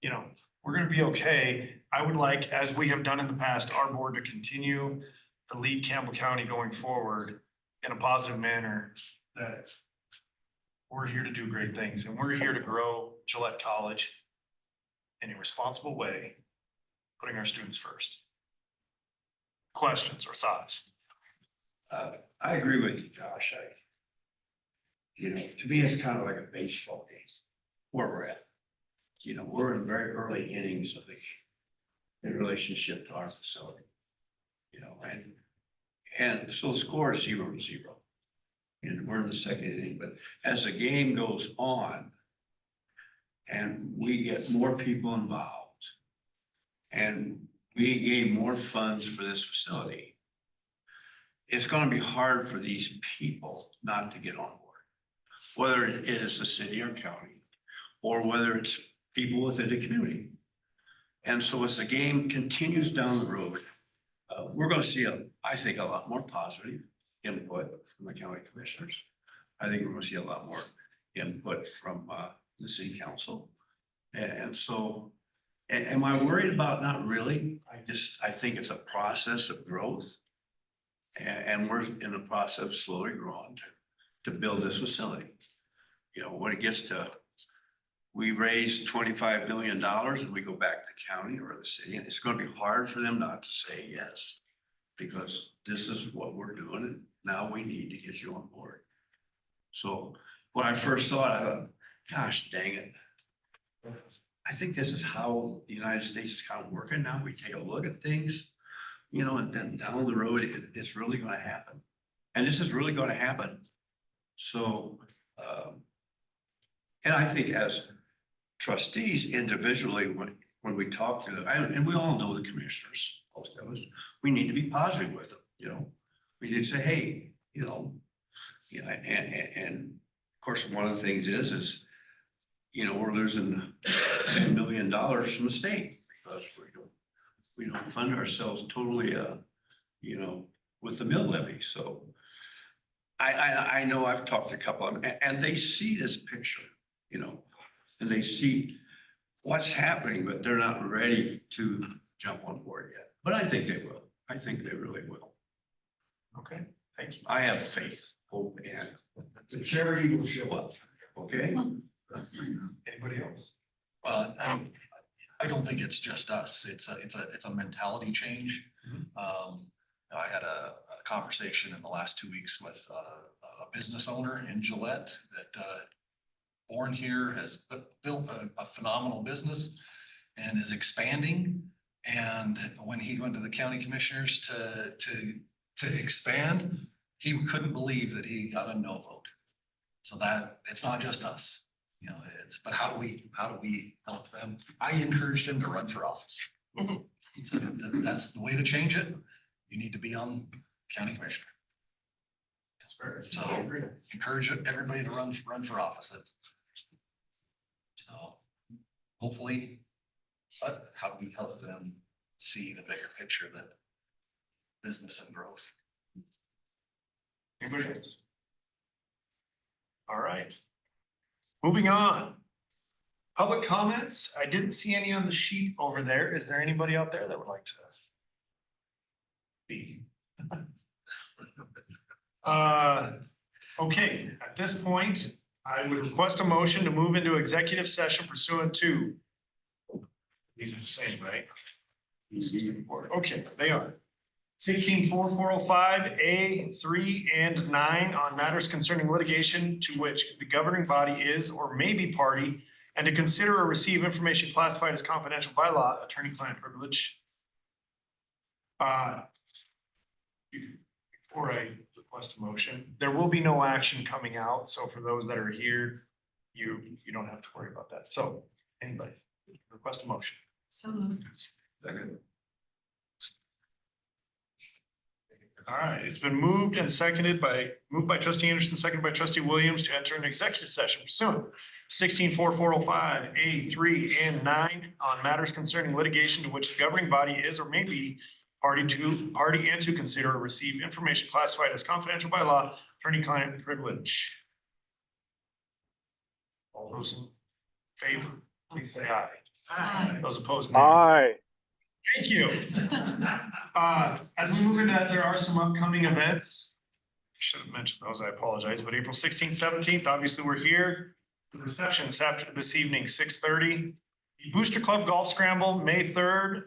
A: you know, we're going to be okay. I would like, as we have done in the past, our board to continue to lead Campbell County going forward in a positive manner, that we're here to do great things and we're here to grow Gillette College in a responsible way, putting our students first. Questions or thoughts?
H: I agree with you, Josh. To me, it's kind of like a baseball game where we're at. We're in very early innings of in relationship to our facility. And so the score is 0-0. And we're in the second inning, but as the game goes on and we get more people involved and we gain more funds for this facility, it's going to be hard for these people not to get on board, whether it is the city or county, or whether it's people within the community. And so as the game continues down the road, we're gonna see I think a lot more positive input from the county commissioners. I think we're gonna see a lot more input from the city council. And so, am I worried about? Not really. I think it's a process of growth. And we're in the process of slowly growing to build this facility. You know, when it gets to, we raise $25 million and we go back to the county or the city, and it's gonna be hard for them not to say yes. Because this is what we're doing, and now we need to get you on board. So when I first saw it, I thought, gosh, dang it. I think this is how the United States is kind of working now. We take a look at things, you know, and then down the road, it's really gonna happen. And this is really gonna happen. So, and I think as trustees individually, when we talk to them, and we all know the commissioners, most of us, we need to be positive with them, you know. We need to say, hey, you know, and of course, one of the things is, you know, we're losing $10 million from the state because we don't fund ourselves totally, you know, with the mill levy. So I know I've talked to a couple of them and they see this picture, you know, and they see what's happening, but they're not ready to jump on board yet. But I think they will. I think they really will.
A: Okay, thank you.
H: I have faith, hope, and
A: The charity will show up.
H: okay.
A: Anybody else?
K: I don't think it's just us. It's a mentality change. I had a conversation in the last 2 weeks with a business owner in Gillette that born here, has built a phenomenal business and is expanding. And when he went to the county commissioners to expand, he couldn't believe that he got a no vote. So that it's not just us, you know, but how do we help them? I encouraged him to run for office. So that's the way to change it. You need to be on county commissioner. So encourage everybody to run for office. So hopefully, but how do we help them see the bigger picture of the business and growth?
A: Anybody else? All right. Moving on. Public comments. I didn't see any on the sheet over there. Is there anybody out there that would like to speak? Okay, at this point, I would request a motion to move into executive session pursuant to. These are the same, right? Okay, they are. 164405 A3 and 9 on matters concerning litigation to which the governing body is or may be party, and to consider or receive information classified as confidential by law, attorney-client privilege. Before I request a motion, there will be no action coming out. So for those that are here, you don't have to worry about that. So anybody request a motion?
F: So moved.
A: All right, it's been moved and seconded moved by trustee Anderson, seconded by trustee Williams to enter an executive session pursuant 164405 A3 and 9 on matters concerning litigation to which the governing body is or may be party and to consider or receive information classified as confidential by law, attorney-client privilege. All those in favor, please say aye.
F: Aye.
A: Those opposed, nay.
L: Aye.
A: Thank you. As we move into that, there are some upcoming events. I should have mentioned those, I apologize, but April 16th, 17th, obviously we're here. The receptions after this evening, 6:30. Booster Club Golf Scramble, May 3rd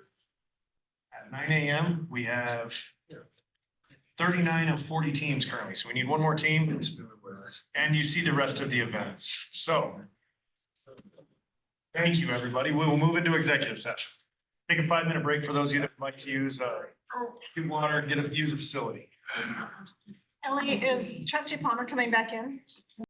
A: at 9 a.m. We have 39 of 40 teams currently, so we need one more team. And you see the rest of the events. So thank you, everybody. We will move into executive session. Take a 5-minute break for those of you that would like to use water and use a facility.
C: Ellie, is trustee Palmer coming back in?